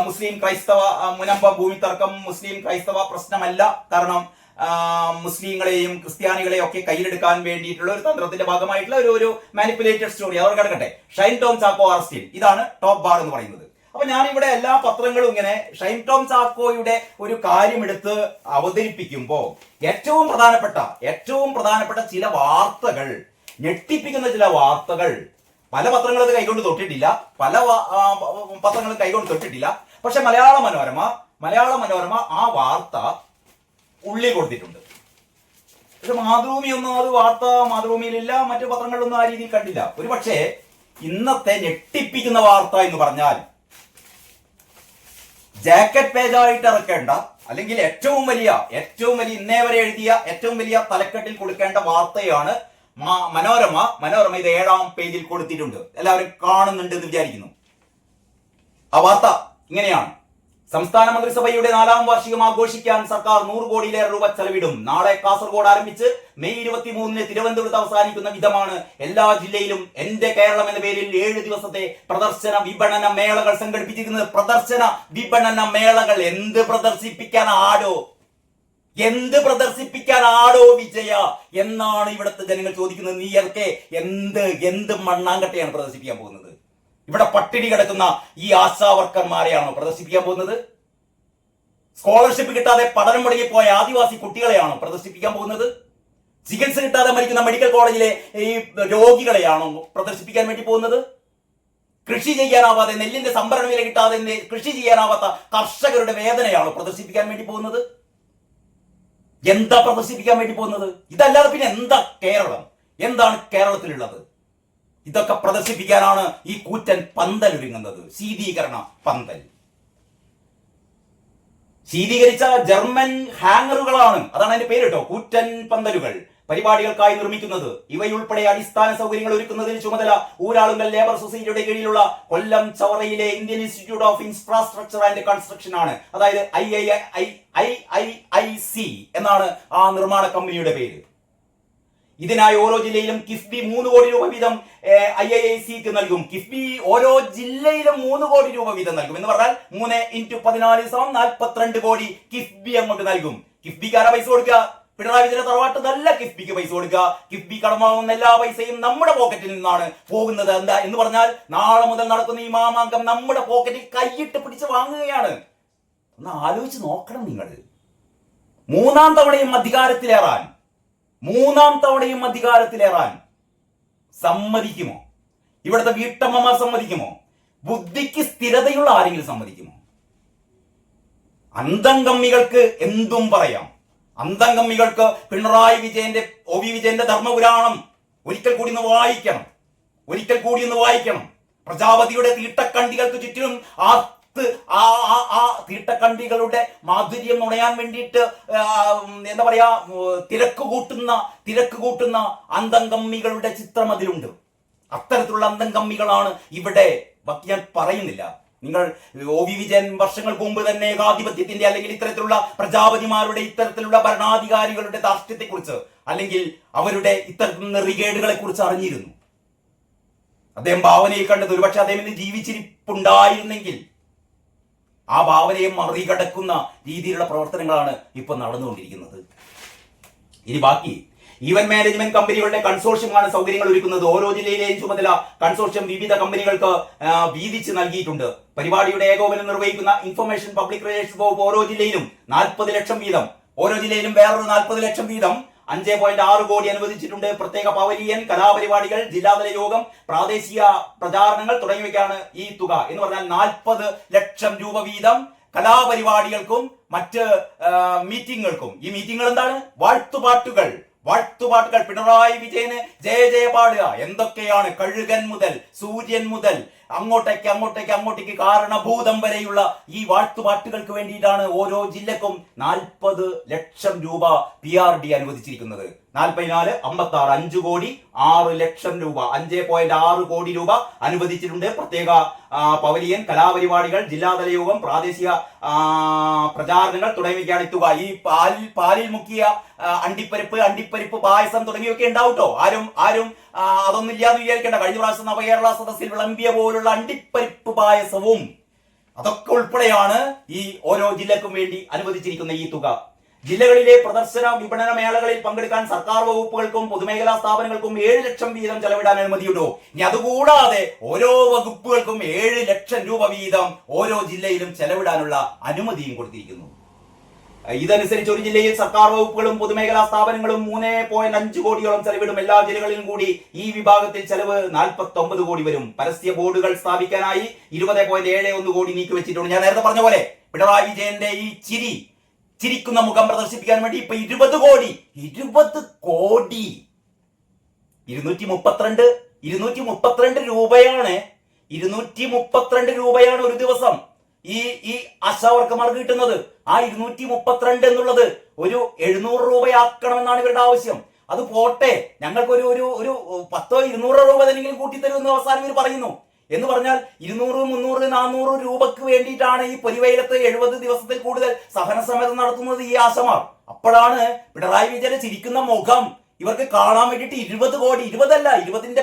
മുസ്ലിം ക്രൈസ്തവ മുനമ്പ ഭൂമി തർക്കം മുസ്ലിം ക്രൈസ്തവ പ്രശ്നമല്ല. കാരണം മുസ്ലിങ്ങളെയും ക്രിസ്ത്യാനികളെയും ഒക്കെ കയ്യിലെടുക്കാൻ വേണ്ടിയിട്ടുള്ള ഒരു തന്ത്രത്തിന്റെ ഭാഗമായിട്ടുള്ള ഒരു മാനിപ്പുലേറ്റഡ് സ്റ്റോറി. അവർ കിടക്കട്ടെ. ഷൈൻ ടോം ചാക്കോ അറസ്റ്റിൽ, ഇതാണ് ടോപ്പ് ബാർ എന്ന് പറയുന്നത്. അപ്പൊ ഞാനിവിടെ എല്ലാ പത്രങ്ങളും ഇങ്ങനെ ഷൈൻ ടോം ചാക്കോയുടെ ഒരു കാര്യം എടുത്ത് അവതരിപ്പിക്കുമ്പോ ഏറ്റവും പ്രധാനപ്പെട്ട ചില വാർത്തകൾ, ഞെട്ടിപ്പിക്കുന്ന ചില വാർത്തകൾ, പല പത്രങ്ങളും അത് കൈകൊണ്ട് തൊട്ടിട്ടില്ല, പല പത്രങ്ങളും കൈകൊണ്ട് തൊട്ടിട്ടില്ല. പക്ഷെ മലയാള മനോരമ ആ വാർത്ത ഉള്ളിൽ കൊടുത്തിട്ടുണ്ട്. പക്ഷെ മാതൃഭൂമി ഒന്നും അത് വാർത്ത മാതൃഭൂമിയിലില്ല, മറ്റു പത്രങ്ങളിലൊന്നും ആ രീതിയിൽ കണ്ടില്ല. ഒരു പക്ഷേ ഇന്നത്തെ ഞെട്ടിപ്പിക്കുന്ന വാർത്ത എന്ന് പറഞ്ഞാൽ ജാക്കറ്റ് പേജായിട്ട് ഇറക്കേണ്ട, അല്ലെങ്കിൽ ഏറ്റവും വലിയ ഇന്നേ വരെ എഴുതിയ ഏറ്റവും വലിയ തലക്കെട്ടിൽ കൊടുക്കേണ്ട വാർത്തയാണ് മനോരമ ഇത് 7ാം പേജിൽ കൊടുത്തിട്ടുണ്ട്. എല്ലാവരും കാണുന്നുണ്ട് എന്ന് വിചാരിക്കുന്നു. ആ വാർത്ത ഇങ്ങനെയാണ്: സംസ്ഥാന മന്ത്രിസഭയുടെ 4ാം വാർഷികം ആഘോഷിക്കാൻ സർക്കാർ 100 കോടിയിലേറെ രൂപ ചെലവിടും. നാളെ കാസർഗോഡ് ആരംഭിച്ച് മെയ് 23-ന് തിരുവനന്തപുരത്ത് അവസാനിക്കുന്ന വിധമാണ് എല്ലാ ജില്ലയിലും എന്റെ കേരളം എന്ന പേരിൽ 7 ദിവസത്തെ പ്രദർശന വിപണന മേളകൾ സംഘടിപ്പിച്ചിരിക്കുന്നത്. പ്രദർശന വിപണന മേളകൾ എന്ത് പ്രദർശിപ്പിക്കാനാടോ വിജയ എന്നാണ് ഇവിടുത്തെ ജനങ്ങൾ ചോദിക്കുന്നത്. നീയൊക്കെ എന്ത് മണ്ണാങ്കട്ടയാണ് പ്രദർശിപ്പിക്കാൻ പോകുന്നത്? ഇവിടെ പട്ടിണി കിടക്കുന്ന ഈ ആശാവർക്കർമാരെയാണോ പ്രദർശിപ്പിക്കാൻ പോകുന്നത്? സ്കോളർഷിപ്പ് കിട്ടാതെ പഠനം മുടങ്ങിപ്പോയ ആദിവാസി കുട്ടികളെയാണോ പ്രദർശിപ്പിക്കാൻ പോകുന്നത്? ചികിത്സ കിട്ടാതെ മരിക്കുന്ന മെഡിക്കൽ കോളേജിലെ ഈ രോഗികളെയാണോ പ്രദർശിപ്പിക്കാൻ വേണ്ടി പോകുന്നത്? കൃഷി ചെയ്യാനാവാതെ, നെല്ലിന്റെ സംഭരണ വില കിട്ടാതെ കൃഷി ചെയ്യാനാവാത്ത കർഷകരുടെ വേദനയാണോ പ്രദർശിപ്പിക്കാൻ വേണ്ടി പോകുന്നത്? എന്താ പ്രദർശിപ്പിക്കാൻ വേണ്ടി പോകുന്നത്? ഇതല്ലാതെ പിന്നെ എന്താ കേരളം? എന്താണ് കേരളത്തിലുള്ളത്? ഇതൊക്കെ പ്രദർശിപ്പിക്കാനാണ് ഈ കൂറ്റൻ പന്തൽ ഒരുങ്ങുന്നത്. ശീതീകരണ പന്തൽ, ശീതീകരിച്ച ജർമ്മൻ ഹാങ്ങറുകളാണ്, അതാണ് അതിന്റെ പേര് കേട്ടോ, കൂറ്റൻ പന്തലുകൾ പരിപാടികൾക്കായി നിർമ്മിക്കുന്നത്. ഇവയുൾപ്പെടെ അടിസ്ഥാന സൗകര്യങ്ങൾ ഒരുക്കുന്നതിന് ചുമതല ഊരാളുങ്കൽ ലേബർ സൊസൈറ്റിയുടെ കീഴിലുള്ള കൊല്ലം ചവറയിലെ Indian Institute of Infrastructure and Construction ആണ്. അതായത് IIIC എന്നാണ് ആ നിർമ്മാണ കമ്പനിയുടെ പേര്. ഇതിനായി ഓരോ ജില്ലയിലും കിഫ്ബി 3 കോടി രൂപ വീതം IIICക്ക് നൽകും. കിഫ്ബി ഓരോ ജില്ലയിലും 3 കോടി രൂപ വീതം നൽകും എന്ന് പറഞ്ഞാൽ 3 × 14 = 42 കോടി കിഫ്ബി അങ്ങോട്ട് നൽകും. കിഫ്ബിക്ക് ആരാ പൈസ കൊടുക്കുക? പിണറായി വിജയന്റെ തറവാട്ട് നല്ല കിഫ്ബിക്ക് പൈസ കൊടുക്കുക. കിഫ്ബി കടമാകുന്ന എല്ലാ പൈസയും നമ്മുടെ പോക്കറ്റിൽ നിന്നാണ് പോകുന്നത്. എന്താ എന്ന് പറഞ്ഞാൽ നാളെ മുതൽ നടക്കുന്ന ഈ മാമാങ്കം നമ്മുടെ പോക്കറ്റിൽ കൈയിട്ട് പിടിച്ച് വാങ്ങുകയാണ്. ഒന്ന് ആലോചിച്ച് നോക്കണം നിങ്ങൾ. മൂന്നാം തവണയും അധികാരത്തിലേറാൻ സമ്മതിക്കുമോ? ഇവിടുത്തെ വീട്ടമ്മമാർ സമ്മതിക്കുമോ? ബുദ്ധിക്ക് സ്ഥിരതയുള്ള ആരെങ്കിലും സമ്മതിക്കുമോ? അന്തംകമ്മികൾക്ക് എന്തും പറയാം. അന്തംകമ്മികൾക്ക് പിണറായി വിജയന്റെ OV വിജയന്റെ ധർമ്മപുരാണം ഒരിക്കൽ കൂടി ഒന്ന് വായിക്കണം. പ്രജാപതിയുടെ തീട്ടക്കണ്ടികൾക്ക് ചുറ്റിലും ആ തീട്ടക്കണ്ടികളുടെ മാധുര്യം നുണയാൻ വേണ്ടിയിട്ട് എന്താ പറയാ തിരക്ക് കൂട്ടുന്ന അന്തംകമ്മികളുടെ ചിത്രം അതിലുണ്ട്. അത്തരത്തിലുള്ള അന്തംകമ്മികളാണ് ഇവിടെ. ബാക്കി ഞാൻ പറയുന്നില്ല. നിങ്ങൾ OV വിജയൻ വർഷങ്ങൾക്ക് മുമ്പ് തന്നെ ഏകാധിപത്യത്തിന്റെ അല്ലെങ്കിൽ ഇത്തരത്തിലുള്ള പ്രജാപതിമാരുടെ ഇത്തരത്തിലുള്ള ഭരണാധികാരികളുടെ ധാർഷ്ട്യത്തെക്കുറിച്ച് അല്ലെങ്കിൽ അവരുടെ ഇത്തരത്തിലുള്ള നെറികേടുകളെ കുറിച്ച് അറിഞ്ഞിരുന്നു. അദ്ദേഹം ഭാവനയിൽ കണ്ടത് ഒരുപക്ഷെ അദ്ദേഹം ഇന്ന് ജീവിച്ചിരിപ്പുണ്ടായിരുന്നെങ്കിൽ ആ ഭാവനയെ മറികടക്കുന്ന രീതിയിലുള്ള പ്രവർത്തനങ്ങളാണ് ഇപ്പൊ നടന്നുകൊണ്ടിരിക്കുന്നത്. ഇനി ബാക്കി ഈവന്റ് മാനേജ്മെന്റ് കമ്പനികളുടെ കൺസോർഷ്യമാണ് സൗകര്യങ്ങൾ ഒരുക്കുന്നത്. ഓരോ ജില്ലയിലെയും ചുമതല കൺസോർഷ്യം വിവിധ കമ്പനികൾക്ക് വീതിച്ച് നൽകിയിട്ടുണ്ട്. പരിപാടിയുടെ ഏകോപനം നിർവഹിക്കുന്ന ഇൻഫർമേഷൻ പബ്ലിക് റിലേഷൻസ് വകുപ്പ് ഓരോ ജില്ലയിലും 40 ലക്ഷം വീതം, ഓരോ ജില്ലയിലും വേറൊരു 40 ലക്ഷം വീതം 5.6 കോടി അനുവദിച്ചിട്ടുണ്ട്. പ്രത്യേക പവലിയൻ, കലാപരിപാടികൾ, ജില്ലാതല യോഗം, പ്രാദേശിക പ്രചാരണങ്ങൾ തുടങ്ങിയവയ്ക്കാണ് ഈ തുക. എന്ന് പറഞ്ഞാൽ 40 ലക്ഷം രൂപ വീതം കലാപരിപാടികൾക്കും മറ്റ് മീറ്റിങ്ങുകൾക്കും. ഈ മീറ്റിങ്ങുകൾ എന്താണ്? വാഴ്ത്തുപാട്ടുകൾ. പിണറായി വിജയന് ജയ പാടുക. എന്തൊക്കെയാണ്? കഴുകൻ മുതൽ സൂര്യൻ മുതൽ അങ്ങോട്ടേക്ക് കാരണഭൂതം വരെയുള്ള ഈ വാഴ്ത്തുപാട്ടുകൾക്ക് വേണ്ടിയിട്ടാണ് ഓരോ ജില്ലക്കും 40 ലക്ഷം രൂപ PRD അനുവദിച്ചിരിക്കുന്നത്. 44, 56, 5 കോടി 6 ലക്ഷം രൂപ, 5.6 കോടി രൂപ അനുവദിച്ചിട്ടുണ്ട്. പ്രത്യേക പവലിയൻ, കലാപരിപാടികൾ, ജില്ലാതല യോഗം, പ്രാദേശിക പ്രചാരണങ്ങൾ തുടങ്ങിയവയ്ക്കാണ് തുക. ഈ പാലിൽ മുക്കിയ അണ്ടിപ്പരിപ്പ് പായസം തുടങ്ങിയൊക്കെ ഉണ്ടാവട്ടോ. ആരും അതൊന്നും ഇല്ലാന്ന് വിചാരിക്കേണ്ട. കഴിഞ്ഞ പ്രാവശ്യം നവകേരള സദസ്സിൽ വിളമ്പിയ പോലുള്ള അണ്ടിപ്പരിപ്പ് പായസവും അതൊക്കെ ഉൾപ്പെടെയാണ് ഈ ഓരോ ജില്ലക്കും വേണ്ടി അനുവദിച്ചിരിക്കുന്ന ഈ തുക. ജില്ലകളിലെ പ്രദർശന വിപണന മേളകളിൽ പങ്കെടുക്കാൻ സർക്കാർ വകുപ്പുകൾക്കും പൊതുമേഖലാ സ്ഥാപനങ്ങൾക്കും 7 ലക്ഷം വീതം ചെലവിടാൻ അനുമതിയുണ്ടോ? ഇനി അതുകൂടാതെ ഓരോ വകുപ്പുകൾക്കും 7 ലക്ഷം രൂപ വീതം ഓരോ ജില്ലയിലും ചെലവിടാനുള്ള അനുമതിയും കൊടുത്തിരിക്കുന്നു. ഇതനുസരിച്ച് ഒരു ജില്ലയിൽ സർക്കാർ വകുപ്പുകളും പൊതുമേഖലാ സ്ഥാപനങ്ങളും 3.5 കോടിയോളം ചെലവിടും. എല്ലാ ജില്ലകളിലും കൂടി ഈ വിഭാഗത്തിൽ ചെലവ് 49 കോടി വരും. പരസ്യ ബോർഡുകൾ സ്ഥാപിക്കാനായി 20.71 കോടി നീക്കിവെച്ചിട്ടുണ്ട്. ഞാൻ നേരത്തെ പറഞ്ഞ പോലെ പിണറായി വിജയന്റെ ഈ ചിരിക്കുന്ന മുഖം പ്രദർശിപ്പിക്കാൻ വേണ്ടി ഇപ്പൊ 20 കോടി 232 രൂപയാണ് 232 രൂപയാണ് ഒരു ദിവസം ഈ ആശാവർക്കർമാർക്ക് കിട്ടുന്നത്. ആ 232 എന്നുള്ളത് ഒരു 700 രൂപയാക്കണമെന്നാണ് ഇവരുടെ ആവശ്യം. അത് പോട്ടെ, ഞങ്ങൾക്ക് ഒരു 100-200 രൂപ തന്നെങ്കിലും കൂട്ടിത്തരുമെന്ന് അവസാനം ഇവർ പറയുന്നു. എന്ന് പറഞ്ഞാൽ 200, 300, 400 രൂപക്ക് വേണ്ടിയിട്ടാണ് ഈ പൊരിവെയിലത്ത് 70 ദിവസത്തിൽ കൂടുതൽ സഹനസമരം നടത്തുന്നത് ഈ ആശമാർ. അപ്പോഴാണ് പിണറായി വിജയൻ ചിരിക്കുന്ന മുഖം ഇവർക്ക് കാണാൻ വേണ്ടിയിട്ട് 20 കോടി, 20 അല്ല 20ന്റെ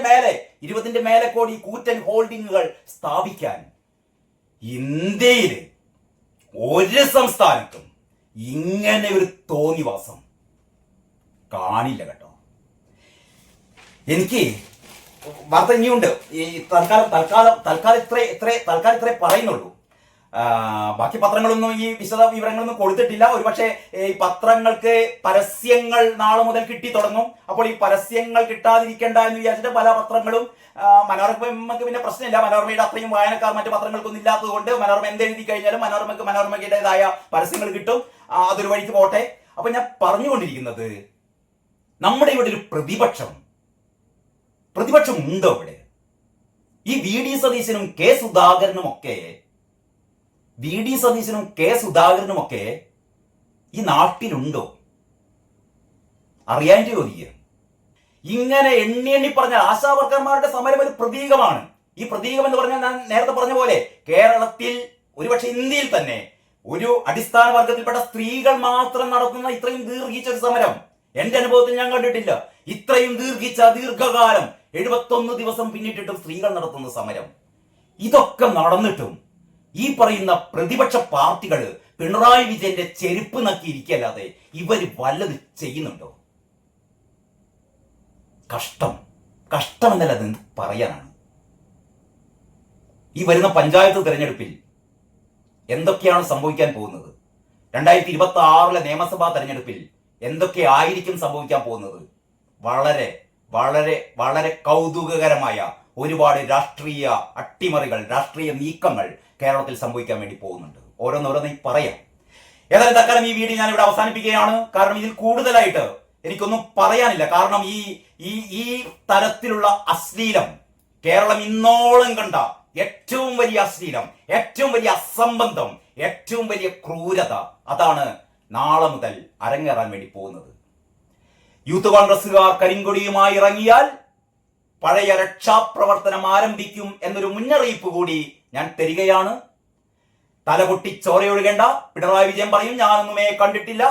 മേലെ കോടി കൂറ്റൻ ഹോൾഡിങ്ങുകൾ സ്ഥാപിക്കാൻ ഇന്ത്യയിൽ ഒരു സംസ്ഥാനത്തും ഇങ്ങനെ ഒരു തോന്നിവാസം കാണില്ല കേട്ടോ. എനിക്ക് വാർത്ത ഇനിയുണ്ട്. ഈ തൽക്കാലം ഇത്രേ പറയുന്നുള്ളൂ. ബാക്കി പത്രങ്ങളൊന്നും ഈ വിശദ വിവരങ്ങളൊന്നും കൊടുത്തിട്ടില്ല. ഒരുപക്ഷെ ഈ പത്രങ്ങൾക്ക് പരസ്യങ്ങൾ നാളെ മുതൽ കിട്ടി തുടങ്ങും. അപ്പോൾ ഈ പരസ്യങ്ങൾ കിട്ടാതിരിക്കേണ്ട എന്ന് വിചാരിച്ചിട്ട് പല പത്രങ്ങളും, മനോരമയ്ക്ക് പിന്നെ പ്രശ്നമില്ല, മനോരമയുടെ അത്രയും വായനക്കാർ മറ്റു പത്രങ്ങൾക്കൊന്നും ഇല്ലാത്തത് കൊണ്ട് മനോരമ എന്തെഴുതി കഴിഞ്ഞാലും മനോരമയ്ക്കുടേതായ പരസ്യങ്ങൾ കിട്ടും. അതൊരു വഴിക്ക് പോട്ടെ. അപ്പൊ ഞാൻ പറഞ്ഞുകൊണ്ടിരിക്കുന്നത്, നമ്മുടെ ഇവിടെ ഒരു പ്രതിപക്ഷം ഉണ്ടോ ഇവിടെ? ഈ വി ഡി സതീശനും കെ സുധാകരനും ഒക്കെ ഈ നാട്ടിലുണ്ടോ? അറിയാൻ ചോദിക്കുക. ഇങ്ങനെ എണ്ണി പറഞ്ഞ ആശാവർക്കർമാരുടെ സമരം ഒരു പ്രതീകമാണ്. ഈ പ്രതീകം എന്ന് പറഞ്ഞാൽ ഞാൻ നേരത്തെ പറഞ്ഞ പോലെ കേരളത്തിൽ, ഒരുപക്ഷെ ഇന്ത്യയിൽ തന്നെ ഒരു അടിസ്ഥാന വർഗത്തിൽപ്പെട്ട സ്ത്രീകൾ മാത്രം നടത്തുന്ന ഇത്രയും ദീർഘിച്ച ഒരു സമരം എന്റെ അനുഭവത്തിൽ ഞാൻ കണ്ടിട്ടില്ല. ഇത്രയും ദീർഘകാലം 71 ദിവസം പിന്നിട്ടിട്ടും സ്ത്രീകൾ നടത്തുന്ന സമരം. ഇതൊക്കെ നടന്നിട്ടും ഈ പറയുന്ന പ്രതിപക്ഷ പാർട്ടികൾ പിണറായി വിജയന്റെ ചെരുപ്പ് നക്കിയിരിക്കല്ലാതെ ഇവര് വല്ലത് ചെയ്യുന്നുണ്ടോ? കഷ്ടം എന്നല്ല അത് പറയാനാണ്. ഈ വരുന്ന പഞ്ചായത്ത് തെരഞ്ഞെടുപ്പിൽ എന്തൊക്കെയാണ് സംഭവിക്കാൻ പോകുന്നത്? 2026 നിയമസഭാ തെരഞ്ഞെടുപ്പിൽ എന്തൊക്കെ ആയിരിക്കും സംഭവിക്കാൻ പോകുന്നത്? വളരെ വളരെ വളരെ കൗതുകകരമായ ഒരുപാട് രാഷ്ട്രീയ അട്ടിമറികൾ, രാഷ്ട്രീയ നീക്കങ്ങൾ കേരളത്തിൽ സംഭവിക്കാൻ വേണ്ടി പോകുന്നുണ്ട്. ഓരോന്നോരോന്നായി പറയാം. ഏതായാലും തൽക്കാലം ഈ വീഡിയോ ഞാൻ ഇവിടെ അവസാനിപ്പിക്കുകയാണ്. കാരണം ഇതിൽ കൂടുതലായിട്ട് എനിക്കൊന്നും പറയാനില്ല. കാരണം ഈ തരത്തിലുള്ള അശ്ലീലം, കേരളം ഇന്നോളം കണ്ട ഏറ്റവും വലിയ അശ്ലീലം, ഏറ്റവും വലിയ അസംബന്ധം, ഏറ്റവും വലിയ ക്രൂരത, അതാണ് നാളെ മുതൽ അരങ്ങേറാൻ വേണ്ടി പോകുന്നത്. യൂത്ത് കോൺഗ്രസുകാർ കരിങ്കൊടിയുമായി ഇറങ്ങിയാൽ പഴയ രക്ഷാപ്രവർത്തനം ആരംഭിക്കും എന്നൊരു മുന്നറിയിപ്പ് കൂടി ഞാൻ തരികയാണ്. തലപൊട്ടി ചോരയൊഴുകേണ്ട. പിണറായി വിജയൻ പറയും, ഞാനൊന്നുമേ കണ്ടിട്ടില്ല,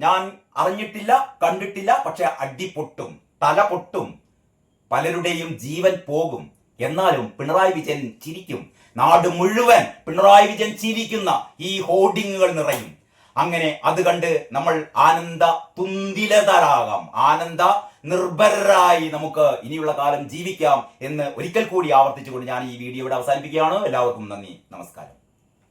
ഞാൻ അറിഞ്ഞിട്ടില്ല, കണ്ടിട്ടില്ല. പക്ഷെ അടി പൊട്ടും, തല പൊട്ടും, പലരുടെയും ജീവൻ പോകും. എന്നാലും പിണറായി വിജയൻ ചിരിക്കും. നാട് മുഴുവൻ പിണറായി വിജയൻ ചിരിക്കുന്ന ഈ ഹോർഡിങ്ങുകൾ നിറയും. അങ്ങനെ അത് കണ്ട് നമ്മൾ ആനന്ദ തുന്തിലതരാകാം, ആനന്ദ നിർഭരരായി നമുക്ക് ഇനിയുള്ള കാലം ജീവിക്കാം എന്ന് ഒരിക്കൽ കൂടി ആവർത്തിച്ചുകൊണ്ട് ഞാൻ ഈ വീഡിയോ ഇവിടെ അവസാനിപ്പിക്കുകയാണ്. എല്ലാവർക്കും നന്ദി, നമസ്കാരം.